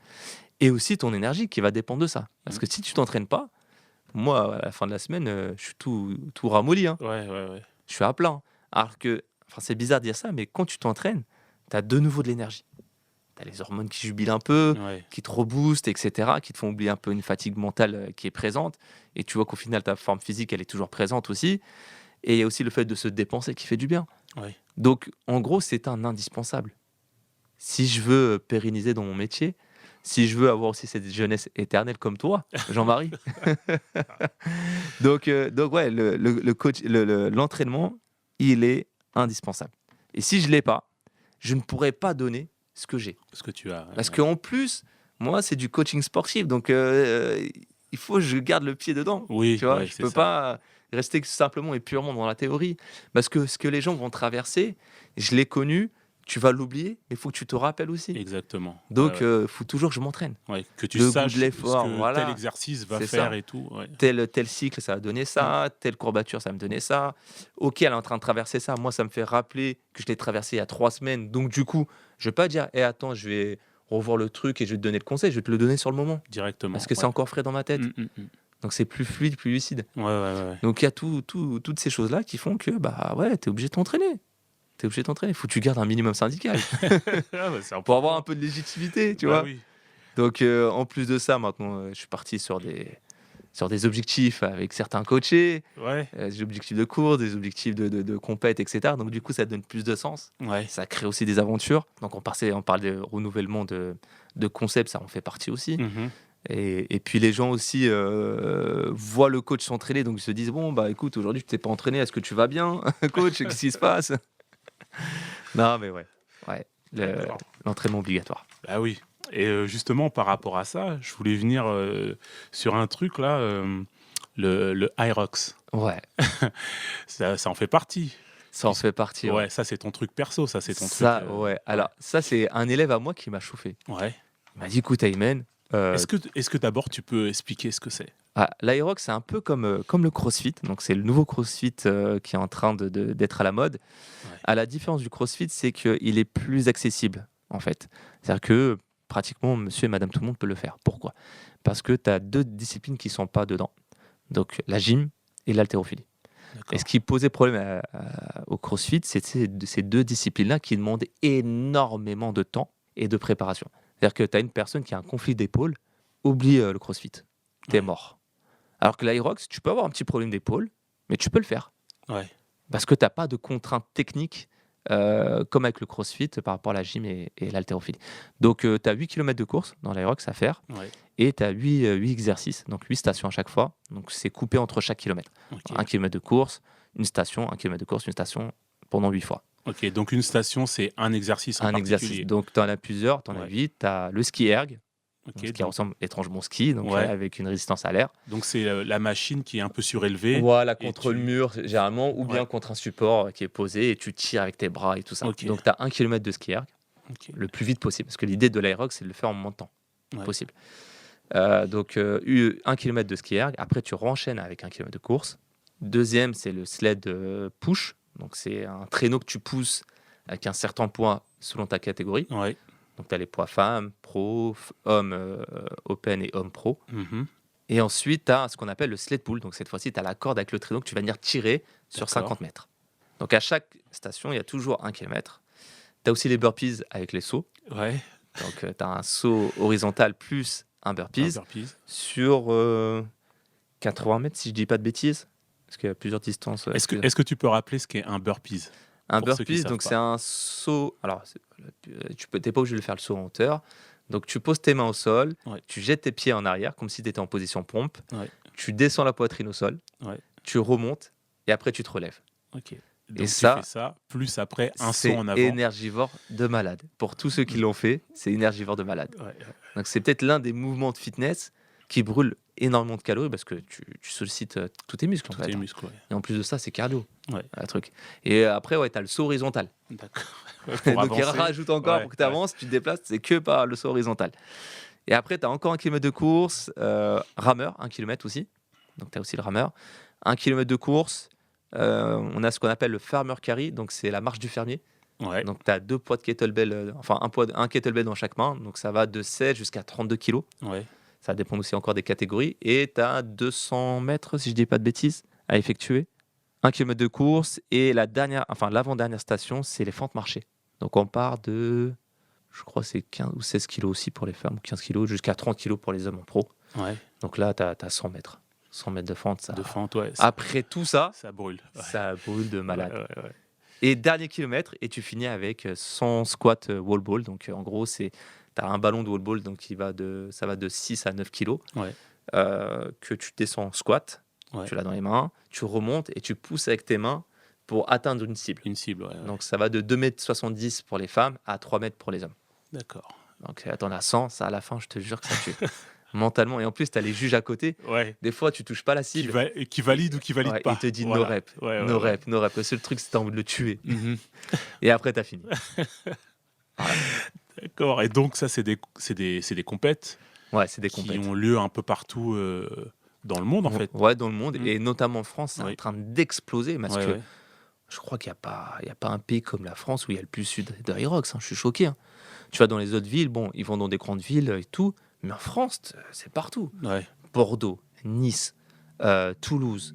et aussi ton énergie qui va dépendre de ça. Parce que si tu t'entraînes pas, moi, à la fin de la semaine, je suis tout ramolli, hein. Ouais. Je suis à plat, hein. Alors que, enfin, c'est bizarre de dire ça, mais quand tu t'entraînes, tu as de nouveau de l'énergie. Tu as les hormones qui jubilent un peu, Ouais. qui te reboostent, et cetera, qui te font oublier un peu une fatigue mentale, qui est présente, et tu vois qu'au final, ta forme physique, elle est toujours présente aussi, et il y a aussi le fait de se dépenser qui fait du bien. Ouais. Donc, en gros, c'est un indispensable. Si je veux, pérenniser dans mon métier, si je veux avoir aussi cette jeunesse éternelle comme toi, Jean-Marie. Donc ouais, le coach l'entraînement, il est indispensable, et si je l'ai pas, je ne pourrais pas donner ce que j'ai. Ce que tu as. Parce Ouais. qu'en plus, moi, c'est du coaching sportif, donc il faut que je garde le pied dedans, Oui, tu vois? ouais, Je c'est peux ça. pas rester que simplement et purement dans la théorie, parce que ce que les gens vont traverser, je l'ai connu, tu vas l'oublier, mais il faut que tu te rappelles aussi. Exactement. Donc Ouais. faut toujours que je m'entraîne. Ouais. Que tu Le goût de saches ce l'effort, que tel voilà, exercice va c'est faire ça. et tout. Ouais. Tel cycle, ça va donner ça, telle courbature, ça va me donner ça. OK, elle est en train de traverser ça. Moi, ça me fait rappeler que je l'ai traversé il y a 3 semaines. Donc du coup, je vais pas dire: «Eh attends, je vais revoir le truc et je vais te donner le conseil». Je vais te le donner sur le moment Directement. parce que c'est Ouais. encore frais dans ma tête. Mm. Donc c'est plus fluide, plus lucide. Ouais. Donc il y a toutes ces choses-là qui font que, bah, ouais, tu es obligé de t'entraîner. Tu es obligé de t'entraîner. Faut que tu gardes un minimum syndical Ah bah, c'est pour avoir un important. peu de légitimité, tu Bah vois? oui. Donc en plus de ça, maintenant, je suis parti sur des objectifs avec certains coachés, Ouais. des objectifs de course, des objectifs de compète, et cetera. Donc du coup, ça donne plus de sens. Ouais. Ça crée aussi des aventures. Donc on parle de renouvellement de concepts, ça en fait partie aussi. Mhm. Et puis les gens aussi voient le coach s'entraîner, donc ils se disent: «Bon, bah écoute, aujourd'hui tu t'es pas entraîné, est-ce que tu vas bien, coach? Qu'est-ce qui se passe?» Non, mais ouais, D'accord. l'entraînement obligatoire. Bah oui. Et justement, par rapport à ça, je voulais venir sur un truc là, le Hyrox. Ouais, Ça en fait partie. ça en fait partie, ouais. Ouais, ça c'est ton truc perso, ça c'est ton truc. Ça, ouais. Alors ça, c'est un élève à moi qui m'a chauffé. Ouais. Il m'a dit: «Écoute, Ayman, Est-ce que d'abord tu peux expliquer ce que c'est? l'Aerox, c'est un peu comme le CrossFit, donc c'est le nouveau CrossFit, qui est en train d'être à la mode. Ouais. À la différence du CrossFit, c'est qu'il est plus accessible, en fait. C'est-à-dire que pratiquement monsieur et madame tout le monde peut le faire. Pourquoi? Parce que tu as 2 disciplines qui sont pas dedans, donc la gym et l'haltérophilie. Et D'accord. ce qui posait problème au CrossFit, c'est ces 2 disciplines-là qui demandent énormément de temps et de préparation. C'est-à-dire que tu as une personne qui a un conflit d'épaule, oublie, le CrossFit, tu es Ouais. mort. Alors que l'Aerox, tu peux avoir un petit problème d'épaule, mais tu peux le faire. Ouais. Parce que tu as pas de contraintes techniques, comme avec le CrossFit par rapport à la gym et l'haltérophilie. Donc tu as 8 kilomètres de course dans l'Aerox à faire, Ouais. et tu as 8 exercices, donc 8 stations à chaque fois. Donc c'est coupé entre chaque kilomètre. Ok. 1 kilomètre de course, une station, 1 kilomètre de course, une station pendant 8 fois. Ok. Donc une station, c'est un exercice en Un particulier. exercice. Donc tu en as plusieurs, tu en as Ouais. 8. Tu as le ski erg, Ok. donc, ce qui Donc, ressemble étrangement au ski, donc Ouais. avec une résistance à l'air. donc c'est la machine qui est un peu surélevée. Voilà, et contre le tu- mur généralement, ou bien Ouais. contre un support qui est posé, et tu tires avec tes bras et tout ça. Ok. Donc tu as 1 kilomètre de ski erg, Ok. le plus vite possible, parce que l'idée de l'Aerox, c'est de le faire en moins de temps Ouais. possible. Donc 1 kilomètre de ski erg, après tu renchaînes avec 1 kilomètre de course. Deuxième, c'est le sled push, donc c'est un traîneau que tu pousses avec un certain poids selon ta catégorie. Ouais. Donc tu as les poids femmes, pro, hommes open et hommes pro. Mhm. Et ensuite, tu as ce qu'on appelle le sled pull. Donc cette fois-ci, tu as la corde avec le traîneau que tu vas venir tirer sur D'accord. 50 mètres. Donc à chaque station, il y a toujours 1 kilomètre. Tu as aussi les burpees avec les sauts. Ouais. Donc tu as un saut horizontal plus un burpees Burpees. sur 80 mètres, si je dis pas de bêtises. Parce qu'il y a plusieurs distances. Est-ce que tu peux rappeler ce qu'est un burpees? Un pour ceux qui burpees, savent donc pas. c'est un saut. Alors, t'es pas obligé de le faire le saut en hauteur. Donc, tu poses tes mains au sol, Ouais. tu jettes tes pieds en arrière, comme si tu étais en position pompe. Ouais. Tu descends la poitrine au sol, Ouais. tu remontes, et après, tu te relèves. Ok. Donc Et tu ça, fais ça, plus après un saut c'est en avant. énergivore de malade. Pour tous ceux qui l'ont fait, c'est énergivore de malade. Ouais. Donc, c'est peut-être l'un des mouvements de fitness qui brûle énormément de calories, parce que tu sollicites tous tes muscles. en Tous fait, tes hein. muscles, ouais. Et en plus de ça, c'est cardio. Ouais. Un truc. Et après, ouais, tu as le saut horizontal. D'accord. Ouais, pour Donc il avancer. rajoute encore Ouais, pour que tu avances, tu te déplaces, c'est que par le saut horizontal. Et après, tu as encore 1 kilomètre de course, rameur, 1 kilomètre aussi. Donc tu as aussi le rameur. 1 kilomètre de course, On a ce qu'on appelle le farmer carry, donc c'est la marche du fermier. Ouais. Donc tu as 2 poids de kettlebell, enfin un kettlebell dans chaque main, donc ça va de 16 jusqu'à 32 kilos. Ouais. Ça dépend aussi encore des catégories. Et tu as 200 mètres, si je dis pas de bêtises, à effectuer. 1 kilomètre de course et l'avant-dernière station, c'est les fentes marchées. Donc on part de, je crois que c'est 15 ou 16 kilos aussi pour les femmes, ou 15 kilos, jusqu'à 30 kilos pour les hommes en pro. Ouais. Donc là, tu as 100 mètres. 100 mètres de fente, ça. De fente, ouais. Après tout ça, Ça brûle. Ouais. ça brûle de malade. Ouais. Et dernier kilomètre, et tu finis avec 100 squats wall ball. Donc en gros, tu as un ballon de wall ball, donc ça va de 6 à 9 kilos, Ouais. que tu descends en squat, Ouais. tu l'as dans les mains, tu remontes et tu pousses avec tes mains pour atteindre une cible. Une cible, ouais. Donc ça va de 2,70 m pour les femmes à 3 mètres pour les hommes. D'accord. Donc t'en as 100, ça à la fin, je te jure que ça tue. Mentalement. Et en plus, tu as les juges à côté. Ouais. Des fois, tu touches pas la Qui, cible. qui valide ou qui valide Ouais, pas. il te dit Voilà. no rep, Ouais, no ouais. rep, no rep. Le seul truc, c'est que tu as envie de le tuer. Mhm. Et après, tu as fini. D'accord. Et donc, ça, c'est des compètes Ouais, c'est des qui compètes. ont lieu un peu partout dans le monde, en fait. Ouais, dans le monde. Mm. Et notamment en France, c'est Oui. en train d'exploser. Parce Ouais, que ouais. je crois qu'il n'y a pas un pays comme la France où il y a le plus sud de Hyrox. Je suis choqué. Tu vas dans les autres villes, bon, ils vont dans des grandes villes et tout. Mais en France, c'est partout. Ouais. Bordeaux, Nice, Toulouse,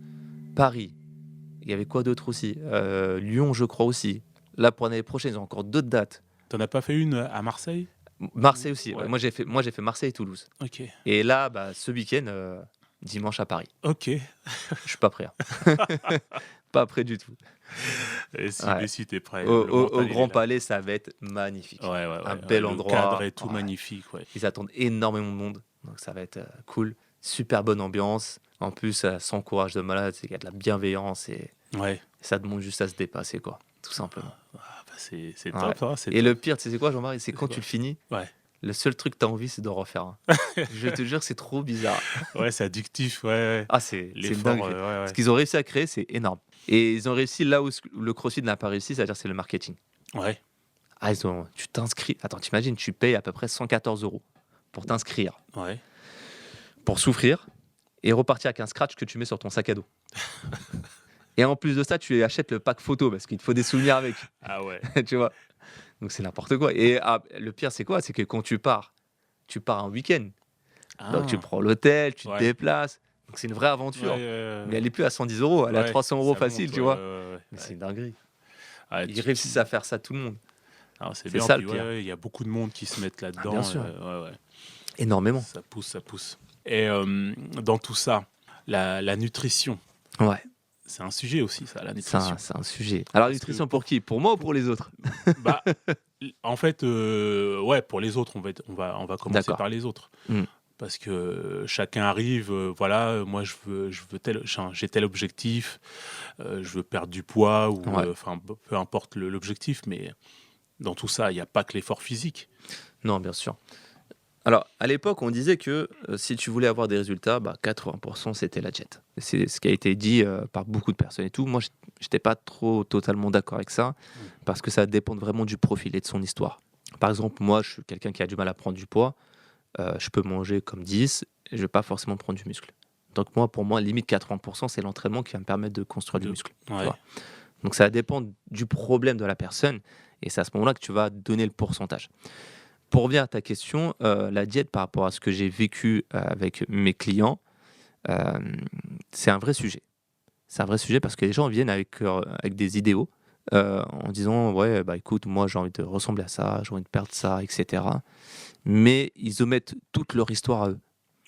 Paris. Il y avait quoi d'autre aussi Lyon, je crois aussi. Là, pour l'année prochaine, ils ont encore d'autres dates. T'en as pas fait une à Marseille? Marseille aussi. Ouais. Ouais. Moi, j'ai fait Marseille et Toulouse. Ok. Et là, ce week-end, dimanche à Paris. Ok. Je suis pas prêt. Pas prêt du tout. Et si, Ouais. mais si t'es prêt. Au le mental, il est Grand là. Palais, ça va être magnifique. Ouais. Un bel le endroit. cadre est tout Ouais. magnifique. Ouais. Ils attendent énormément de monde. Donc ça va être cool. Super bonne ambiance. En plus, ça s'encourage de malade. C'est qu'il y a de la bienveillance et Ouais. ça demande juste à se dépasser, quoi. Tout simplement. Ah, bah, c'est Ouais. top. Hein, c'est Et top. le pire, tu sais c'est quoi, Jean-Marie? C'est quand quoi tu le finis, Ouais. le seul truc que tu as envie, c'est d'en refaire un. Je te jure que c'est trop bizarre. Ouais, c'est addictif. Ouais. Ah, c'est une L'effort. dinguerie. Ouais. Ce qu'ils ont réussi à créer, c'est énorme. Et ils ont réussi là où le CrossFit n'a pas réussi, c'est-à-dire c'est le marketing. Ouais. Ah, tu t'inscris. Attends, t'imagines, tu payes à peu près 114 € pour t'inscrire, Ouais. pour souffrir et repartir avec un scratch que tu mets sur ton sac à dos. Et en plus de ça, tu achètes le pack photo parce qu'il te faut des souvenirs avec. Ah ouais. Tu vois. Donc c'est n'importe quoi. Et le pire, c'est quoi? C'est que quand tu pars un week-end. Donc tu prends l'hôtel, tu te Ouais. déplaces. Donc c'est une vraie aventure. Ouais. Mais elle n'est plus à 110 €, elle est à Ouais, 300 € ça facile, monte, tu vois. ouais. Mais c'est une dinguerie. Ah, Ils réussissent à faire ça tout le monde. Ah, c'est C'est bien. ça, Puis, le pire. il y a beaucoup de monde qui se mettent là-dedans. bien sûr. Ouais. Énormément. Ça pousse. Et dans tout ça, la nutrition, Ouais, c'est un sujet aussi, ça, la c'est nutrition. un sujet. Alors, Parce nutrition que pour qui? Pour moi ou pour les autres? Bah, en fait, ouais, pour les autres, on va commencer D'accord. par les autres. Mm. Parce que chacun arrive, voilà, moi j'ai tel objectif, je veux perdre du poids, ou Ouais. enfin peu importe l'objectif, mais dans tout ça, il n'y a pas que l'effort physique. Non, bien sûr. Alors, à l'époque, on disait que si tu voulais avoir des résultats, 80% c'était la diète. C'est ce qui a été dit par beaucoup de personnes et tout. Moi, je n'étais pas totalement d'accord avec ça, parce que ça dépend vraiment du profil et de son histoire. Par exemple, moi, je suis quelqu'un qui a du mal à prendre du poids. Je peux manger comme 10, et je ne vais pas forcément prendre du muscle. Donc pour moi, limite 80%, c'est l'entraînement qui va me permettre de construire du muscle. Tu Ouais. vois. Donc ça dépend du problème de la personne, et c'est à ce moment-là que tu vas donner le pourcentage. Pour revenir à ta question, la diète, par rapport à ce que j'ai vécu avec mes clients, c'est un vrai sujet. C'est un vrai sujet parce que les gens viennent avec des idéaux en disant ouais, écoute, moi j'ai envie de ressembler à ça, j'ai envie de perdre ça, etc. Mais ils omettent toute leur histoire à eux.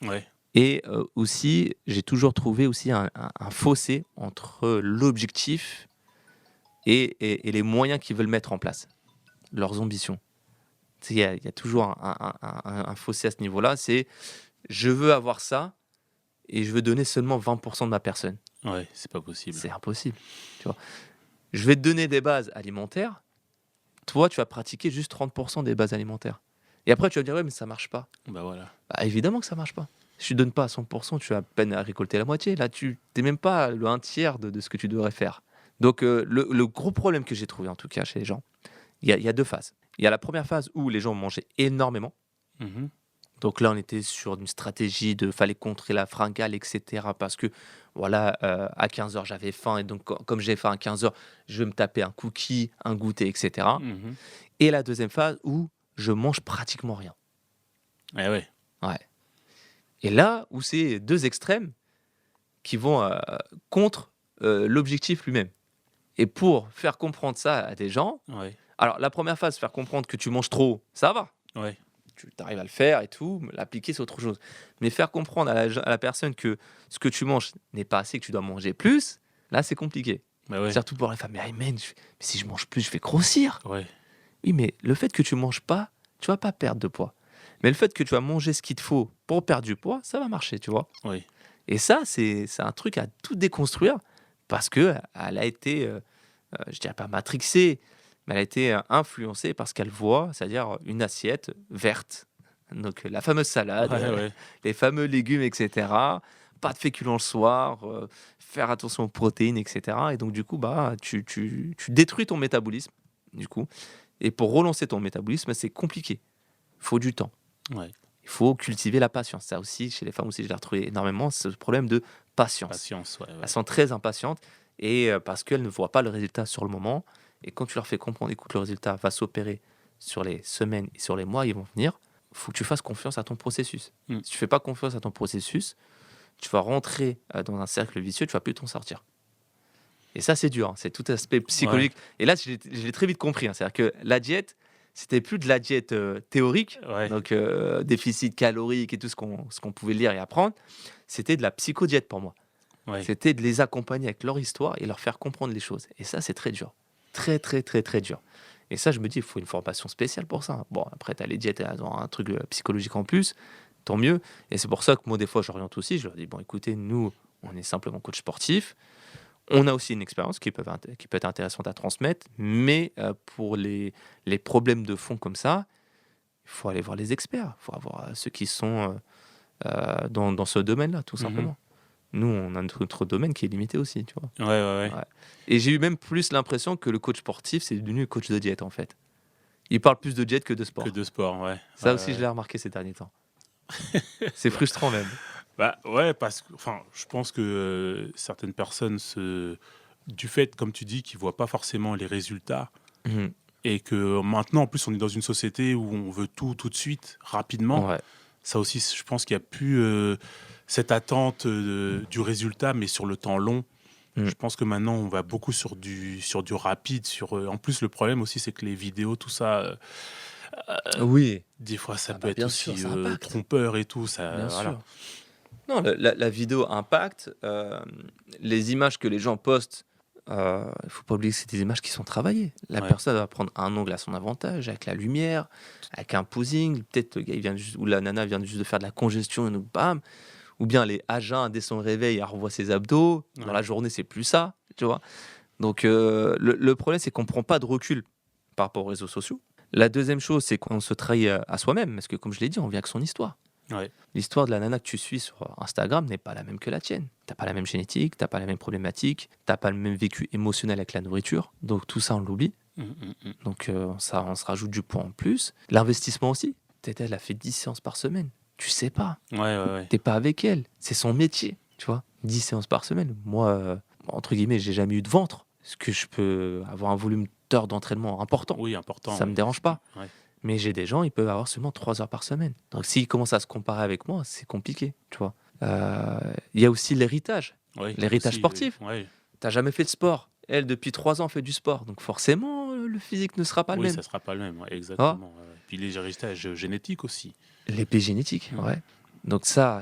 Ouais. Et aussi, j'ai toujours trouvé aussi un fossé entre l'objectif et les moyens qu'ils veulent mettre en place, leurs ambitions. Il y a toujours un fossé à ce niveau-là. C'est je veux avoir ça et je veux donner seulement 20% de ma personne. Ouais, c'est pas possible. C'est impossible. Tu vois. Je vais te donner des bases alimentaires. Toi, tu vas pratiquer juste 30% des bases alimentaires. Et après, tu vas me dire, ouais, mais ça marche pas. Bah voilà. Évidemment que ça marche pas. Si tu ne donnes pas à 100%, tu as à peine à récolter la moitié. Là, tu n'es même pas le 1/3 de ce que tu devrais faire. Donc, le gros problème que j'ai trouvé, en tout cas, chez les gens, il y a deux phases. Il y a la première phase où les gens mangeaient énormément. Mhm. Donc là, on était sur une stratégie de fallait contrer la fringale, et cetera, parce que voilà, à 15 heures, j'avais faim et donc comme j'ai faim à 15 heures, je vais me taper un cookie, un goûter, et cetera. Mmh. Et la deuxième phase où je mange pratiquement rien. Eh ouais. Ouais. Et là où c'est 2 extrêmes qui vont, contre, l'objectif lui-même. Et pour faire comprendre ça à des gens, Ouais. alors la première phase, faire comprendre que tu manges trop, ça va. Ouais. Tu arrives à le faire et tout, mais l'appliquer, c'est autre chose. Mais faire comprendre à la personne que ce que tu manges n'est pas assez, que tu dois manger plus, là, c'est compliqué. Bah ouais. Surtout pour les femmes. Mais Aymen, mais si je mange plus, je vais grossir. Ouais. Oui, mais le fait que tu manges pas, tu vas pas perdre de poids. Mais le fait que tu vas manger ce qu'il te faut pour perdre du poids, ça va marcher, tu vois. Oui. Et ça, c'est un truc à tout déconstruire parce que elle a été, je dirais pas matrixée, mais elle a été influencée par ce qu'elle voit, c'est-à-dire une assiette verte. Donc la fameuse salade, Ouais, ouais. les fameux légumes, et cetera. Pas de féculents le soir, faire attention aux protéines, et cetera. Et donc du coup, bah, tu détruis ton métabolisme, du coup. Et pour relancer ton métabolisme, c'est compliqué. Il faut du temps. Ouais. Il faut cultiver la patience. Ça aussi, chez les femmes aussi, je l'ai retrouvé énormément, ce problème de patience. Patience, ouais, ouais. Elles sont très impatientes et parce qu'elles ne voient pas le résultat sur le moment. Et quand tu leur fais comprendre, écoute, le résultat va s'opérer sur les semaines et sur les mois, ils vont venir. Il faut que tu fasses confiance à ton processus. Mm. Si tu fais pas confiance à ton processus, tu vas rentrer dans un cercle vicieux, tu vas plus t'en sortir. Et ça, c'est dur. Hein. C'est tout aspect psychologique. Et là, je l'ai très vite compris. Hein. C'est-à-dire que la diète, c'était plus de la diète théorique, Ouais. donc déficit calorique et tout ce qu'on pouvait lire et apprendre. C'était de la psychodiète pour moi. Ouais. C'était de les accompagner avec leur histoire et leur faire comprendre les choses. Et ça, c'est très dur. Très, très, très, très dur. Et ça, je me dis, il faut une formation spéciale pour ça. Bon, après, tu as les diètes, elles ont un truc psychologique en plus, tant mieux. Et c'est pour ça que moi, des fois, j'oriente aussi. Je leur dis, bon, écoutez, nous, on est simplement coach sportif. On a aussi une expérience qui peut être intéressante à transmettre, mais pour les problèmes de fond comme ça, il faut aller voir les experts. Il faut avoir ceux qui sont dans ce domaine-là, tout Mhm. simplement. Nous, on a notre domaine qui est limité aussi, tu vois. Ouais, ouais, ouais. Ouais. Et j'ai eu même plus l'impression que le coach sportif, c'est devenu le coach de diète, en fait. Il parle plus de diète que de sport. Que de sport, ouais. Ça Ouais, aussi, ouais. je l'ai remarqué ces derniers temps. C'est frustrant même. Bah ouais, parce que, enfin, je pense que certaines personnes du fait, comme tu dis, qu'ils voient pas forcément les résultats Mhm. et que maintenant, en plus, on est dans une société où on veut tout de suite, rapidement. Ouais. Ça aussi, je pense qu'il y a plus cette attente du résultat, mais sur le temps long. Mm. Je pense que maintenant, on va beaucoup sur du rapide. En plus, le problème aussi, c'est que les vidéos, tout ça, Oui, des fois, ça Ah peut bah, être bien aussi sûr, ça impacte. trompeur et tout. Ça, bien voilà. sûr. Non, la vidéo impacte. Les images que les gens postent, il faut pas oublier que c'est des images qui sont travaillées. La Ouais. personne va prendre un angle à son avantage, avec la lumière, avec un posing. Peut-être le gars, il vient juste, ou la nana vient juste de faire de la congestion et donc bam. Ou bien elle est à jeun, dès son réveil, elle revoit ses abdos. Dans Ouais. la journée, c'est plus ça, tu vois. Donc le problème, c'est qu'on prend pas de recul par rapport aux réseaux sociaux. La deuxième chose, c'est qu'on se trahit à soi-même, parce que comme je l'ai dit, on vient avec son histoire. Ouais. L'histoire de la nana que tu suis sur Instagram n'est pas la même que la tienne. T'as pas la même génétique, t'as pas la même problématique, t'as pas le même vécu émotionnel avec la nourriture. Donc tout ça, on l'oublie. Donc ça, on se rajoute du poids en plus. L'investissement aussi. Peut-être elle a fait 10 séances par semaine. Tu sais pas. Ouais, ouais, ouais. T'es pas avec elle. C'est son métier, tu vois. 10 séances par semaine. Moi, entre guillemets, j'ai jamais eu de ventre. Est-ce que je peux avoir un volume d'heures d'entraînement important? Oui, important. Ça me oui. dérange pas. Ouais. Mais j'ai des gens, ils peuvent avoir seulement 3 heures par semaine. Donc s'ils commencent à se comparer avec moi, c'est compliqué, tu vois. Il y a aussi l'héritage. Ouais, L'héritage aussi, sportif. ouais. T'as jamais fait de sport. Elle, depuis 3 ans, fait du sport. Donc forcément, le physique ne sera pas le Oui, même. ça sera pas le même, ouais, exactement. ouais. Puis les héritages génétiques aussi. L'épigénétique, Mm. ouais. Donc ça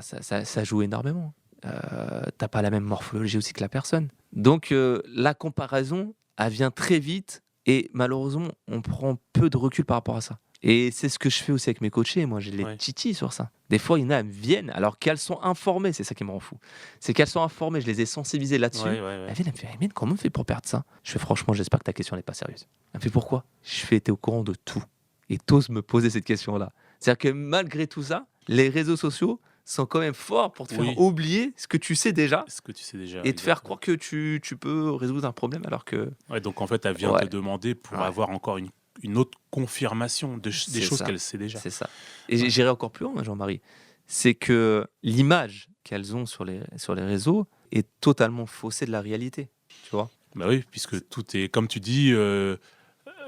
joue énormément. T'as pas la même morphologie aussi que la personne. Donc la comparaison, elle vient très vite et malheureusement, on prend peu de recul par rapport à ça. Et c'est ce que je fais aussi avec mes coachés. Moi, j'ai les Ouais. titis sur ça. Des fois, il y en a, elles me viennent alors qu'elles sont informées. C'est ça qui me rend fou. C'est qu'elles sont informées. Je les ai sensibilisées là-dessus. Ouais, ouais, ouais. Elle vient, elle me fait, Aymen, comment on fait pour perdre ça? Je fais, franchement, j'espère que ta question n'est pas sérieuse. Elle me fait, pourquoi? Je fais, t'es au courant de tout. Et t'oses me poser cette question-là. C'est-à-dire que malgré tout ça, les réseaux sociaux sont quand même forts pour te Oui. faire oublier ce que tu sais déjà Ce que tu sais déjà. et te faire exactement. croire que tu peux résoudre un problème alors que... Ouais, donc en fait, elle vient Ouais. te demander pour Ouais. avoir encore une autre confirmation des C'est choses ça. qu'elle sait déjà. C'est ça. Et Ouais. j'irai encore plus loin, Jean-Marie. C'est que l'image qu'elles ont sur les réseaux est totalement faussée de la réalité. Tu vois? Bah oui, puisque tout est, comme tu dis,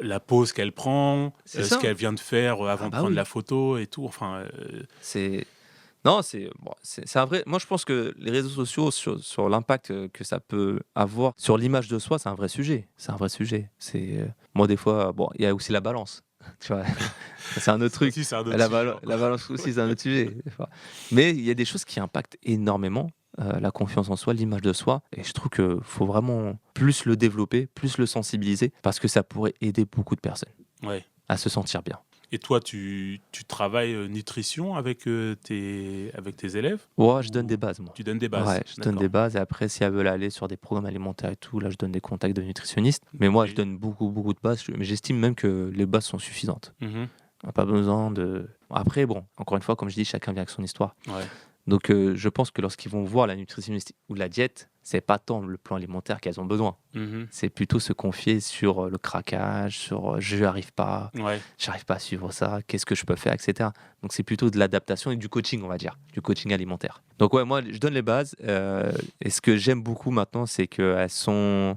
la pose qu'elle prend, C'est ce ça. qu'elle vient de faire Ah avant de bah prendre oui. la photo et tout. Enfin, C'est non, c'est un vrai. Moi, je pense que les réseaux sociaux sur l'impact que ça peut avoir sur l'image de soi, c'est un vrai sujet. C'est un vrai sujet. Moi des fois, bon, il y a aussi la balance. Tu vois? C'est un autre ça truc. aussi, c'est un autre sujet encore. La balance aussi, c'est un autre sujet, des fois. Mais il y a des choses qui impactent énormément, la confiance en soi, l'image de soi et je trouve qu'il faut vraiment plus le développer, plus le sensibiliser parce que ça pourrait aider beaucoup de personnes Ouais. à se sentir bien. Et toi, tu travailles nutrition avec tes élèves? Ouais, je donne Ou des bases, moi. tu donnes des bases? Ouais, je donne D'accord. des bases et après, si elles veulent aller sur des programmes alimentaires et tout, là, je donne des contacts de nutritionnistes. Mais moi, je Et- donne beaucoup, beaucoup de bases. Mais j'estime même que les bases sont suffisantes. Mhm. On n'a pas besoin de. Après, bon, encore une fois, comme je dis, chacun vient avec son histoire. Ouais. Donc, je pense que lorsqu'ils vont voir la nutritionniste ou la diète, c'est pas tant le plan alimentaire qu'elles ont besoin. Mhm. C'est plutôt se confier sur le craquage, sur je n'y arrive pas, Ouais. j'arrive pas à suivre ça, qu'est-ce que je peux faire, etc. Donc c'est plutôt de l'adaptation et du coaching, on va dire, du coaching alimentaire. Donc ouais, moi je donne les bases. Et ce que j'aime beaucoup maintenant, c'est qu'elles sont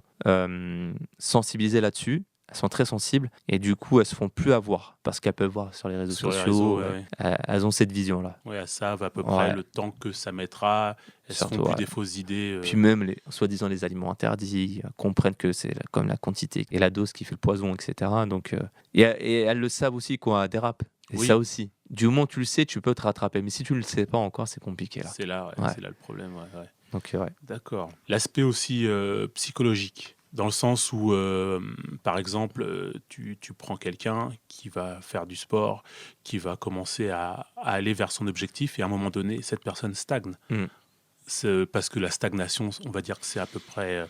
sensibilisées là-dessus. Elles sont très sensibles et du coup elles se font plus avoir parce qu'elles peuvent voir sur les réseaux Sur les sociaux. réseaux, ouais. Elles ont cette vision-là. Ouais, elles savent à peu près Ouais. le temps que ça mettra. Elles se font Surtout, plus ouais. des fausses idées. Puis même soi-disant les aliments interdits, comprennent que c'est comme la quantité et la dose qui fait le poison, etc. Donc, et elles le savent aussi quoi, dérapent. Et Oui. ça aussi. Du moment que tu le sais, tu peux te rattraper. Mais si tu le sais pas encore, c'est compliqué là. C'est là, ouais, Ouais. c'est là le problème. Ouais, ouais. Donc ouais. D'accord. L'aspect aussi psychologique, dans le sens où, par exemple, tu prends quelqu'un qui va faire du sport, qui va commencer à aller vers son objectif, et à un moment donné, cette personne stagne. Mm. C'est parce que la stagnation, on va dire que c'est à peu près...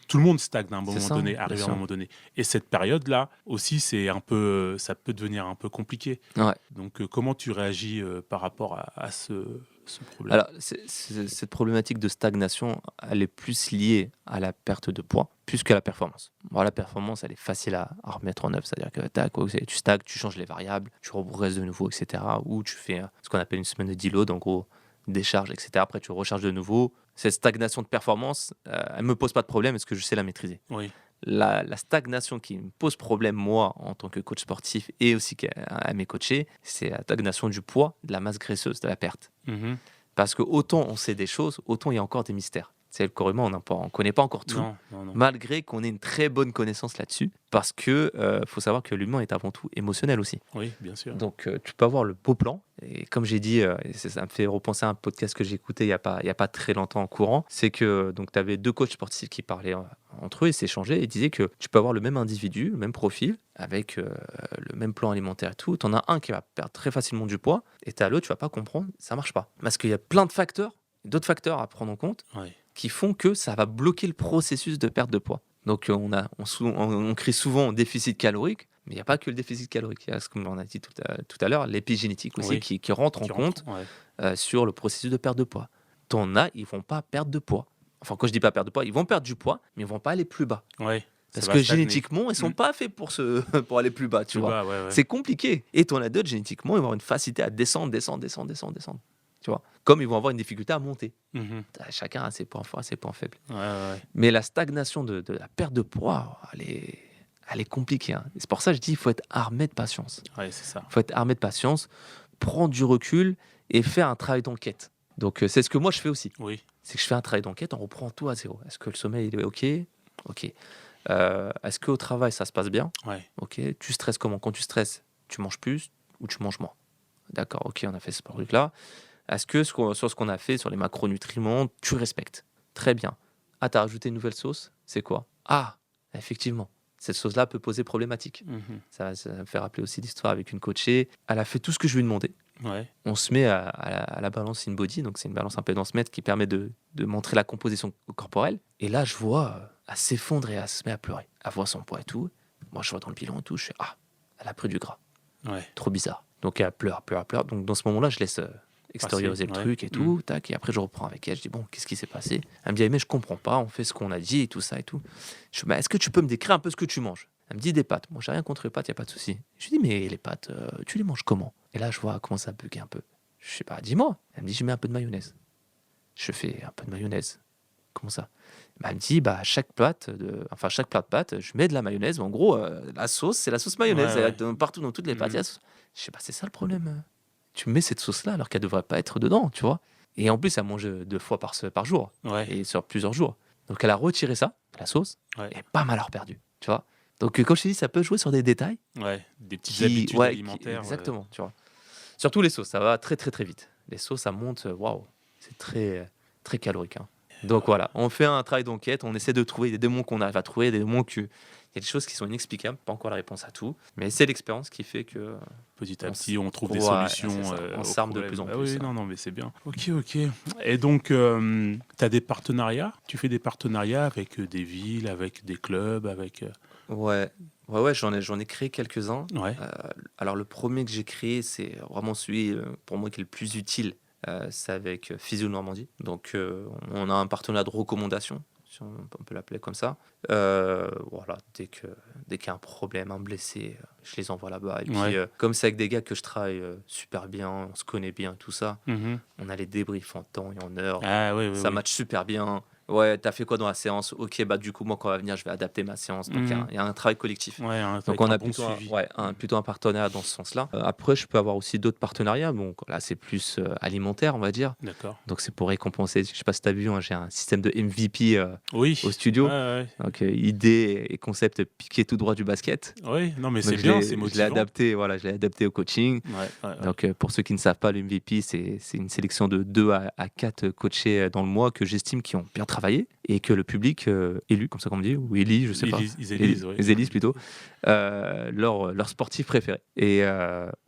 tout le monde stagne à un C'est moment ça, donné, bien arrive à un sûr. moment donné. Et cette période-là, aussi, c'est un peu, ça peut devenir un peu compliqué. Ouais. Donc, comment tu réagis par rapport à ce problème? Alors, cette problématique de stagnation, elle est plus liée à la perte de poids, plus qu'à la performance. Bon, la performance, elle est facile à remettre en œuvre, c'est-à-dire que tu stagnes, tu changes les variables, tu progresses de nouveau, etc. Ou tu fais ce qu'on appelle une semaine de deload, en gros, décharge, etc. Après, tu recharges de nouveau. Cette stagnation de performance, elle ne me pose pas de problème parce que je sais la maîtriser. Oui. La stagnation qui me pose problème, moi, en tant que coach sportif et aussi à mes coachés, c'est la stagnation du poids, de la masse graisseuse, de la perte. Mhm. Parce que autant on sait des choses, autant il y a encore des mystères. C'est le corps humain, on ne connaît pas encore tout, Non, non, non. malgré qu'on ait une très bonne connaissance là-dessus. Parce que faut savoir que l'humain est avant tout émotionnel aussi. Oui, bien sûr. Donc tu peux avoir le beau plan. Et comme j'ai dit, ça me fait repenser à un podcast que j'ai écouté il y a pas très longtemps en courant. C'est que tu avais deux coachs sportifs qui parlaient entre eux et s'échangeaient et disaient que tu peux avoir le même individu, le même profil, avec le même plan alimentaire et tout. Tu en as un qui va perdre très facilement du poids et tu as l'autre, tu vas pas comprendre, ça marche pas. Parce qu'il y a plein de facteurs, d'autres facteurs à prendre en compte Oui. qui font que ça va bloquer le processus de perte de poids. Donc on crie souvent déficit calorique, mais il n'y a pas que le déficit calorique. Il y a, comme on a dit tout à l'heure, l'épigénétique aussi Oui. qui rentre en compte Ouais. sur le processus de perte de poids. T'en as, ils vont pas perdre de poids. Enfin, quand je dis pas perdre de poids, ils vont perdre du poids, mais ils vont pas aller plus bas. Ouais. Ça Parce va que stagner. génétiquement, ils sont pas faits pour aller plus bas, tu Plus vois. bas, ouais, ouais. C'est compliqué. Et t'en as d'autres, génétiquement, ils vont avoir une facilité à descendre. Tu vois. Comme ils vont avoir une difficulté à monter. Mhm. Chacun a ses points forts, ses points faibles. Ouais, ouais. Mais la stagnation de la perte de poids, elle est compliquée. Hein. Et c'est pour ça que je dis qu'il faut être armé de patience. Ouais, c'est ça. Il faut être armé de patience, prendre du recul et faire un travail d'enquête. Donc, c'est ce que moi, je fais aussi. Oui. C'est que je fais un travail d'enquête, on reprend tout à zéro. Est-ce que le sommeil il est OK? OK. Est-ce qu'au travail, ça se passe bien? Ouais. OK. Tu stresses comment? Quand tu stresses, tu manges plus ou tu manges moins? D'accord, OK, on a fait ce truc-là. Est-ce que sur ce qu'on a fait, sur les macronutriments, tu respectes? Très bien. Ah, tu as rajouté une nouvelle sauce? C'est quoi? Ah, effectivement, cette sauce-là peut poser problématique. Mhm. Ça me fait rappeler aussi l'histoire avec une coachée. Elle a fait tout ce que je lui ai demandé. Ouais. On se met à la balance InBody, donc c'est une balance impédance mètre qui permet de montrer la composition corporelle. Et là, je vois, elle s'effondre et elle se met à pleurer. Elle voit son poids et tout. Moi, je vois dans le bilan et tout, je fais, ah, elle a pris du gras. Ouais. Trop bizarre. Donc elle pleure. Donc dans ce moment-là, je laisse extérioriser le ouais. truc et tout, tac, et après je reprends avec elle, je dis bon, qu'est-ce qui s'est passé? Elle me dit, mais je comprends pas, on fait ce qu'on a dit et tout ça et tout. Je dis, bah, est-ce que tu peux me décrire un peu ce que tu manges? Elle me dit des pâtes. Moi, j'ai rien contre les pâtes, y a pas de souci. Je lui dis, mais les pâtes, tu les manges comment? Et là, je vois comment ça bug un peu. Je sais pas, dis-moi. Elle me dit, je mets un peu de mayonnaise. Je fais un peu de mayonnaise. Comment ça? Bah, elle me dit, bah, chaque plat de pâtes, je mets de la mayonnaise. En gros, la sauce, c'est la sauce mayonnaise. Ouais, ouais. Partout dans toutes les pâtes, il y a Mhm. la sauce. Je sais pas, c'est ça le problème. Tu mets cette sauce-là alors qu'elle devrait pas être dedans, tu vois. Et en plus, elle mange 2 fois par jour Ouais, et sur plusieurs jours. Donc, elle a retiré ça, la sauce, ouais, et bam, elle a reperdu, tu vois. Donc, comme je t'ai dit, ça peut jouer sur des détails ouais. Des petites habitudes alimentaires. exactement, tu vois. Surtout les sauces, ça va très très très vite. Les sauces, ça monte, waouh, c'est très très calorique, hein. Donc voilà, on fait un travail d'enquête, on essaie de trouver des démons qu'on arrive à trouver, des démons que il y a des choses qui sont inexplicables, pas encore la réponse à tout, mais c'est l'expérience qui fait que Petit à on petit, on trouve des ouais, solutions c'est ça, on aux s'arme de problèmes. plus en Bah plus, oui, hein. non, non, mais c'est bien. Ok, ok. Et donc, tu as des partenariats? Tu fais des partenariats avec des villes, avec des clubs, avec... Ouais, ouais, j'en ai créé quelques-uns. Ouais, Alors le premier que j'ai créé, c'est vraiment celui pour moi qui est le plus utile. C'est avec Physio Normandie. Donc on a un partenariat de recommandation, si on peut l'appeler comme ça. Voilà, dès qu'il y a un problème, un blessé, je les envoie là-bas. Et puis ouais. comme c'est avec des gars que je travaille super bien, on se connaît bien, tout ça, Mhm. on a les débriefs en temps et en heure. Ah oui, oui, Ça oui. match super bien. Ouais, t'as fait quoi dans la séance? Ok, bah du coup, moi, quand on va venir, je vais adapter ma séance. Donc, Mhm. il y a un travail collectif. Ouais, Donc, avec on un a bon plutôt suivi. plutôt un partenariat dans ce sens-là. Après, je peux avoir aussi d'autres partenariats. Bon, là, c'est plus alimentaire, on va dire. D'accord. Donc, c'est pour récompenser. Je sais pas si tu as vu, hein, j'ai un système de MVP Oui. au Ouais, studio. ouais. Donc, idée et concept piqué tout droit du basket. Oui, non, mais c'est Donc, bien, c'est je l'ai motivant. adapté, voilà, je l'ai adapté au coaching. Ouais, ouais, ouais. Donc, pour ceux qui ne savent pas, le MVP, c'est une sélection de 2 à 4 coachés dans le mois que j'estime qui ont bien travaillé et que le public élu, comme ça qu'on me dit, ou élit, je sais pas. Ils élisent, ouais. Ils élisent plutôt, leur sportif préféré. Et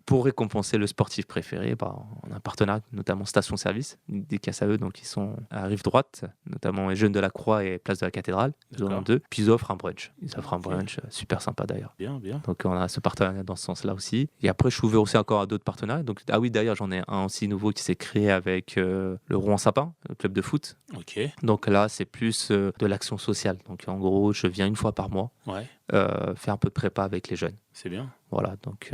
pour récompenser le sportif préféré, bah, on a un partenariat, notamment Station Service, des eux, donc ils sont à rive droite, notamment les Jeunes de la Croix et Place de la Cathédrale, zone D'accord. 2. Puis ils offrent un brunch. Ils offrent un Ok. brunch super sympa d'ailleurs. Bien, bien. Donc on a ce partenariat dans ce sens-là aussi. Et après, je suis ouvert aussi encore à d'autres partenariats. Donc, ah oui, d'ailleurs, j'en ai un aussi nouveau qui s'est créé avec le Rouen Sapin, le club de foot. Ok. Donc là, c'est plus de l'action sociale. Donc en gros, je viens une fois par mois Ouais, faire un peu de prépa avec les jeunes. c'est bien. Voilà, donc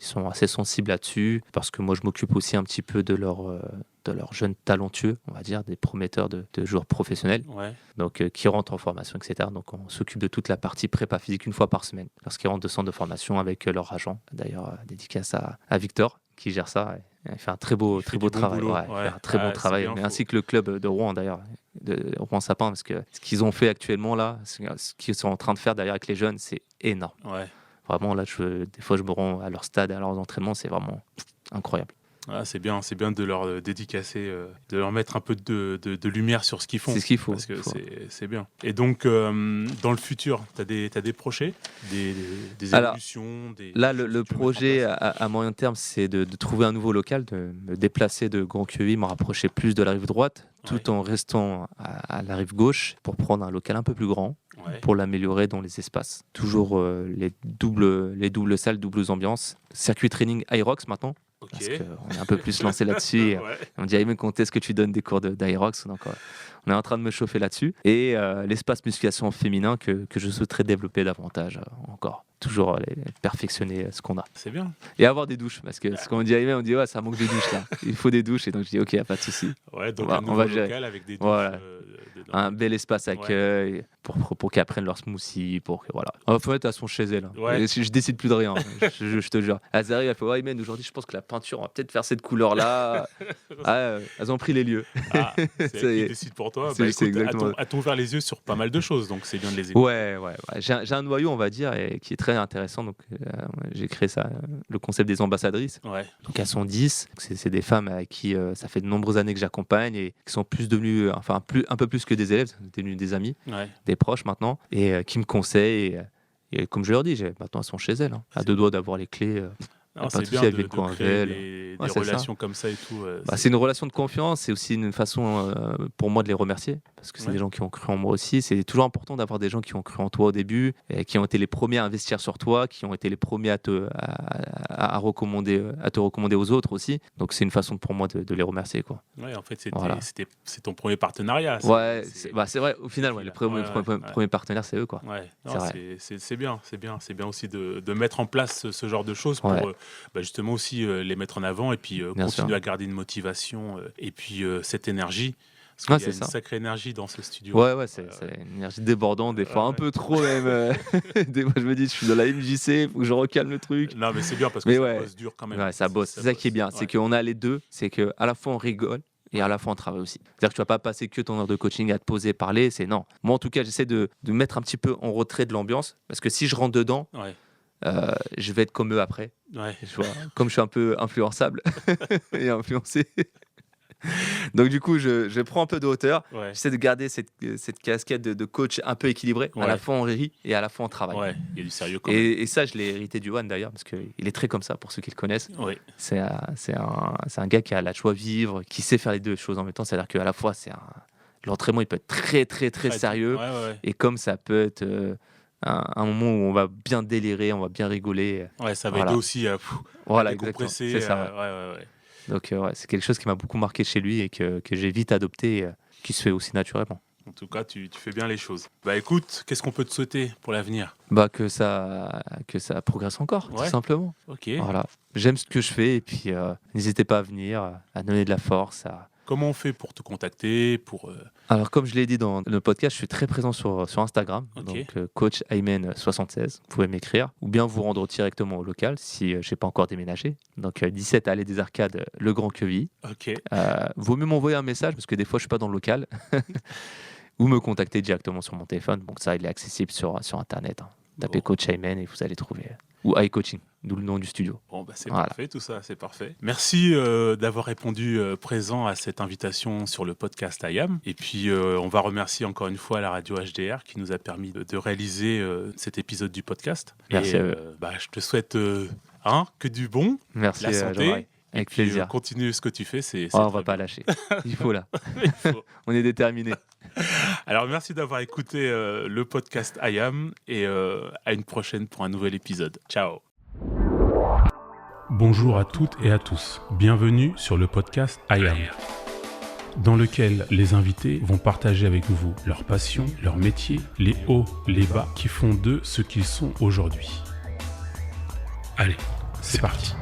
ils sont assez sensibles là-dessus parce que moi, je m'occupe aussi un petit peu de leurs jeunes talentueux, on va dire, des prometteurs de joueurs professionnels. Ouais. Donc, qui rentrent en formation, etc. Donc, on s'occupe de toute la partie prépa physique une fois par semaine, lorsqu'ils rentrent de centre de formation avec leur agent. D'ailleurs, dédicace à Victor, qui gère ça. Et il fait un très beau Il fait du bon travail. boulot. Ouais, il Ouais. fait un très bon Ah, c'est travail, bien, mais faut- ainsi que le club de Rouen, d'ailleurs, de Rouen Sapin, parce que ce qu'ils ont fait actuellement, là, ce qu'ils sont en train de faire d'ailleurs avec les jeunes, c'est énorme. Ouais. Vraiment, là, des fois, je me rends à leur stade, à leurs entraînements, c'est vraiment incroyable. Ah, c'est bien de leur dédicacer, de leur mettre un peu de lumière sur ce qu'ils font. C'est ce qu'il faut. Parce que c'est bien. Et donc, dans le futur, t'as des projets, des Alors, évolutions, là, choses le que tu veux mettre en projet place à moyen terme, c'est de trouver un nouveau local, de me déplacer de Grand QI, me rapprocher plus de la rive droite, tout Ouais. en restant à la rive gauche pour prendre un local un peu plus grand, Ouais. pour l'améliorer dans les espaces. Toujours les doubles salles, doubles ambiances. Circuit training Aerox maintenant, Ok. parce qu'on est un peu plus lancé là-dessus. Et Ouais. on me dit, Ayman, quand est-ce que tu donnes des cours d'Aerox? Donc, on est en train de me chauffer là-dessus. Et l'espace musculation féminin que je souhaiterais développer davantage encore. Toujours perfectionner ce qu'on a. C'est bien. Et avoir des douches, parce que ce qu'on dit à Ayman, on dit, ouais, ça manque de douches là. Il faut des douches. Et donc, je dis, ok, y a pas de souci. Ouais, donc On un nouveau va gérer. local avec des douches Voilà. dedans. Un bel espace accueil pour qu'elles prennent leur smoothie, pour que voilà. En fait, elles sont chez elles. Hein. Ouais. Et je décide plus de rien. Je te jure. Elles arrivent, elles font, ouais, Ayman, aujourd'hui, je pense que la peinture, on va peut-être faire cette couleur-là. Elles ont pris les lieux. Ah, c'est Ça y elle est. qui décide pour toi. C'est exactement. Elles t'ont ouvert les yeux sur pas mal de choses, donc c'est bien de les écouter. Ouais. J'ai un noyau, on va dire, et qui est très intéressant. Donc, j'ai créé ça, le concept des ambassadrices. Ouais. Donc, elles sont 10. C'est des femmes avec qui ça fait de nombreuses années que j'accompagne et qui sont plus devenues, un peu plus que des élèves, devenues des amis, Ouais. des proches maintenant, et qui me conseillent. Et comme je leur dis, maintenant elles sont chez elles, hein, à deux doigts d'avoir les clés. y a Non, pas de c'est souci, bien elle vient de de créer Coinvel. des Ouais, c'est ça. relations comme ça et tout. C'est une relation de confiance, c'est aussi une façon pour moi de les remercier, parce que c'est Ouais. des gens qui ont cru en moi aussi. C'est toujours important d'avoir des gens qui ont cru en toi au début, et qui ont été les premiers à investir sur toi, qui ont été les premiers à te recommander aux autres aussi. Donc c'est une façon pour moi de les remercier, quoi. Ouais, en fait, Voilà. c'est ton premier partenariat. Ouais, c'est vrai, au final, depuis ouais, le là. premier, Ouais, ouais, ouais. premier partenaire, c'est eux, quoi. Ouais, C'est non, vrai. c'est bien, c'est bien. C'est bien aussi de mettre en place ce genre de choses pour Ouais. justement aussi les mettre en avant et puis Bien continuer sûr. à garder une motivation et puis cette énergie. Parce Ouais, qu'il y a c'est une ça. sacrée énergie dans ce studio. Ouais, c'est une énergie débordante, des fois un Ouais. peu trop même. Des fois, je me dis, je suis dans la MJC, faut que je recalme le truc. Non, mais c'est bien parce que Mais ça ouais, bosse dur quand même. ouais, ça bosse. C'est ça qui est bien, c'est qu'on a les deux. C'est que à la fois on rigole et à la fois on travaille aussi. C'est-à-dire que tu vas pas passer que ton heure de coaching à te poser, parler. C'est non. Moi, en tout cas, j'essaie de mettre un petit peu en retrait de l'ambiance, parce que si je rentre dedans, Ouais, je vais être comme eux après. ouais. Tu vois, comme je suis un peu influençable et influencé. Donc du coup, je prends un peu de hauteur. Ouais. J'essaie de garder cette casquette de coach un peu équilibré. À Ouais. la fois on rit et à la fois on travaille. Ouais, il y a du sérieux quand même. Et ça, je l'ai hérité du One d'ailleurs, parce qu'il est très comme ça pour ceux qui le connaissent. Ouais. C'est un gars qui a la joie de vivre, qui sait faire les deux choses en même temps. C'est-à-dire qu'à la fois, l'entraînement, il peut être très, très, très sérieux. Ouais. Et comme ça peut être un moment où on va bien délirer, on va bien rigoler. Ouais, ça va Voilà. aider aussi à Voilà, exactement. décompresser. C'est ça. Ouais. Donc c'est quelque chose qui m'a beaucoup marqué chez lui et que j'ai vite adopté, qui se fait aussi naturellement. En tout cas, tu fais bien les choses. Bah écoute, qu'est-ce qu'on peut te souhaiter pour l'avenir? Que ça progresse encore, tout Ouais. simplement. Ok. Voilà. J'aime ce que je fais et puis n'hésitez pas à venir, à donner de la force. Comment on fait pour te contacter Alors, comme je l'ai dit dans le podcast, je suis très présent sur Instagram, Ok. donc coach Aymen76. Vous pouvez m'écrire ou bien vous rendre directement au local si je n'ai pas encore déménagé. Donc 17 Allée des Arcades, Le Grand Queville. Ok. Vaut mieux m'envoyer un message parce que des fois je suis pas dans le local. Ou me contacter directement sur mon téléphone. Donc ça, il est accessible sur Internet. Tapez Bon. Coach Aymen et vous allez trouver. Ou iCoaching, d'où le nom du studio. Bon, bah c'est Voilà. parfait tout ça, c'est parfait. Merci d'avoir répondu présent à cette invitation sur le podcast IAM. Et puis, on va remercier encore une fois la radio HDR qui nous a permis de réaliser cet épisode du podcast. Merci Et à eux. je te souhaite que du bon, Merci la Jean-Marie. santé. Avec et puis, plaisir. continue ce que tu fais, c'est On très va pas bien. lâcher. Il faut là. Il faut. On est déterminés. Alors, merci d'avoir écouté le podcast IAM et à une prochaine pour un nouvel épisode. Ciao. Bonjour à toutes et à tous. Bienvenue sur le podcast IAM, dans lequel les invités vont partager avec vous leur passion, leur métier, les hauts, les bas qui font d'eux ce qu'ils sont aujourd'hui. Allez, c'est parti.